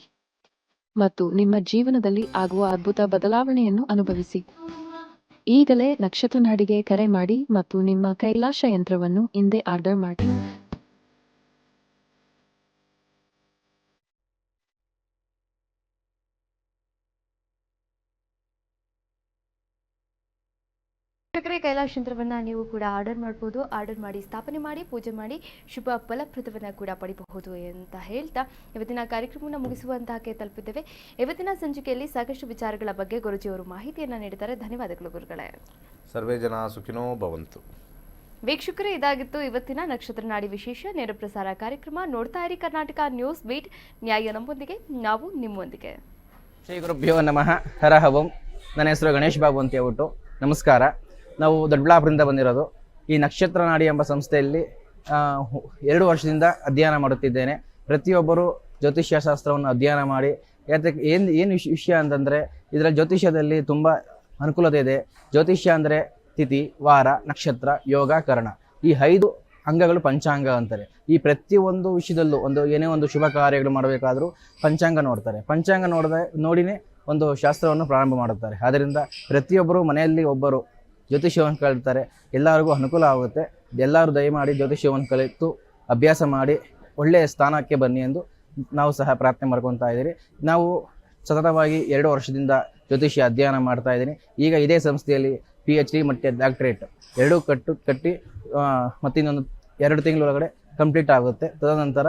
ಮತ್ತು ನಿಮ್ಮ ಜೀವನದಲ್ಲಿ ಆಗುವ ಅದ್ಭುತ ಬದಲಾವಣೆಯನ್ನು ಅನುಭವಿಸಿ. ಈಗಲೇ ನಕ್ಷತ್ರ ನಾಡಿಗೆ ಕರೆ ಮಾಡಿ ಮತ್ತು ನಿಮ್ಮ ಕೈಲಾಶ ಯಂತ್ರವನ್ನು ಹಿಂದೆ ಆರ್ಡರ್ ಮಾಡಿ. ಕೈಲಾಶ್ ಯಂತ್ರವನ್ನು ನೀವು ಕೂಡ ಆರ್ಡರ್ ಮಾಡ್ಬೋದು. ಆರ್ಡರ್ ಮಾಡಿ ಸ್ಥಾಪನೆ ಮಾಡಿ ಪೂಜೆ ಮಾಡಿ ಶುಭ ಫಲಪ್ರದವನ್ನು ಕೂಡ ಪಡಿಬಹುದು ಅಂತ ಹೇಳ್ತಾ ಇವತ್ತಿನ ಕಾರ್ಯಕ್ರಮವನ್ನು ಮುಗಿಸುವಂತಹಕ್ಕೆ ತಲುಪಿದ್ದೇವೆ. ಇವತ್ತಿನ ಸಂಚಿಕೆಯಲ್ಲಿ ಸಾಕಷ್ಟು ವಿಚಾರಗಳ ಬಗ್ಗೆ ಗುರುಜಿಯವರು ಮಾಹಿತಿಯನ್ನು ನೀಡಿದ್ದಾರೆ. ಧನ್ಯವಾದಗಳು ಗುರುಗಳೇ. ಸರ್ವೇ ಜನ ಸುಖಿನೋ ಭವಂತು. ವೀಕ್ಷಕರೇ, ಇದಾಗಿತ್ತು ಇವತ್ತಿನ ನಕ್ಷತ್ರ ನಾಡಿ ವಿಶೇಷ ನೇರ ಪ್ರಸಾರ ಕಾರ್ಯಕ್ರಮ. ನೋಡ್ತಾ ಇರಿ ಕರ್ನಾಟಕ ನ್ಯೂಸ್ ಬೀಟ್. ನ್ಯಾಯ ನಮ್ಮೊಂದಿಗೆ, ನಾವು ನಿಮ್ಮೊಂದಿಗೆ. ಶ್ರೀ ಗುರುಭ್ಯೋ ನಮಃ. ಹರ ಹವಂ. ನನ್ನ ಹೆಸರು ಗಣೇಶ್ ಬಾಬು ಅಂತ ಹೇಳ್ಬಿಟ್ಟು. ನಮಸ್ಕಾರ. ನಾವು ದೊಡ್ಡಬಳ್ಳಾಪುರದಿಂದ ಬಂದಿರೋದು. ಈ ನಕ್ಷತ್ರ ನಾಡಿ ಎಂಬ ಸಂಸ್ಥೆಯಲ್ಲಿ 2 ವರ್ಷದಿಂದ ಅಧ್ಯಯನ ಮಾಡುತ್ತಿದ್ದೇನೆ. ಪ್ರತಿಯೊಬ್ಬರು ಜ್ಯೋತಿಷ್ಯ ಶಾಸ್ತ್ರವನ್ನು ಅಧ್ಯಯನ ಮಾಡಿ ಏನು ವಿಷಯ ಅಂತಂದರೆ, ಇದರ ಜ್ಯೋತಿಷ್ಯದಲ್ಲಿ ತುಂಬ ಅನುಕೂಲತೆ ಇದೆ. ಜ್ಯೋತಿಷ್ಯ ಅಂದರೆ ತಿಥಿ, ವಾರ, ನಕ್ಷತ್ರ, ಯೋಗ, ಕರ್ಣ, ಈ 5 ಅಂಗಗಳು ಪಂಚಾಂಗ ಅಂತಾರೆ. ಈ ಪ್ರತಿಯೊಂದು ವಿಷಯದಲ್ಲೂ ಏನೇ ಒಂದು ಶುಭ ಕಾರ್ಯಗಳು ಮಾಡಬೇಕಾದ್ರೂ ಪಂಚಾಂಗ ನೋಡ್ತಾರೆ. ಪಂಚಾಂಗ ನೋಡಿನೇ ಒಂದು ಶಾಸ್ತ್ರವನ್ನು ಪ್ರಾರಂಭ ಮಾಡುತ್ತಾರೆ. ಆದ್ದರಿಂದ ಪ್ರತಿಯೊಬ್ಬರು ಮನೆಯಲ್ಲಿ ಒಬ್ಬರು ಜ್ಯೋತಿಷ್ಯವನ್ನು ಕಲಿತಾರೆ. ಎಲ್ಲರಿಗೂ ಅನುಕೂಲ ಆಗುತ್ತೆ. ಎಲ್ಲರೂ ದಯಮಾಡಿ ಜ್ಯೋತಿಷ್ಯವನ್ನು ಕಲಿತು ಅಭ್ಯಾಸ ಮಾಡಿ ಒಳ್ಳೆಯ ಸ್ಥಾನಕ್ಕೆ ಬನ್ನಿ ಎಂದು ನಾವು ಸಹ ಪ್ರಾರ್ಥನೆ ಮಾಡ್ಕೊತಾ ಇದ್ದೀರಿ. ನಾವು ಸತತವಾಗಿ 2 ವರ್ಷದಿಂದ ಜ್ಯೋತಿಷ್ಯ ಅಧ್ಯಯನ ಮಾಡ್ತಾ ಇದ್ದೀನಿ. ಈಗ ಇದೇ ಸಂಸ್ಥೆಯಲ್ಲಿ PhD ಮತ್ತು ಡಾಕ್ಟರೇಟ್ 2 ಕಟ್ಟಿ ಮತ್ತಿನ್ನೊಂದು 2 ತಿಂಗಳೊಳಗಡೆ ಕಂಪ್ಲೀಟ್ ಆಗುತ್ತೆ. ತದನಂತರ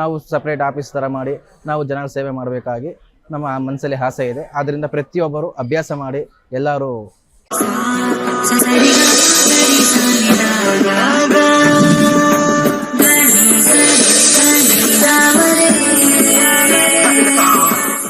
ನಾವು ಸಪ್ರೇಟ್ ಆಫೀಸ್ ಥರ ಮಾಡಿ ನಾವು ಜನರ ಸೇವೆ ಮಾಡಬೇಕಾಗಿ ನಮ್ಮ ಮನಸ್ಸಲ್ಲಿ ಆಸೆ ಇದೆ. ಆದ್ದರಿಂದ ಪ್ರತಿಯೊಬ್ಬರು ಅಭ್ಯಾಸ ಮಾಡಿ ಎಲ್ಲರೂ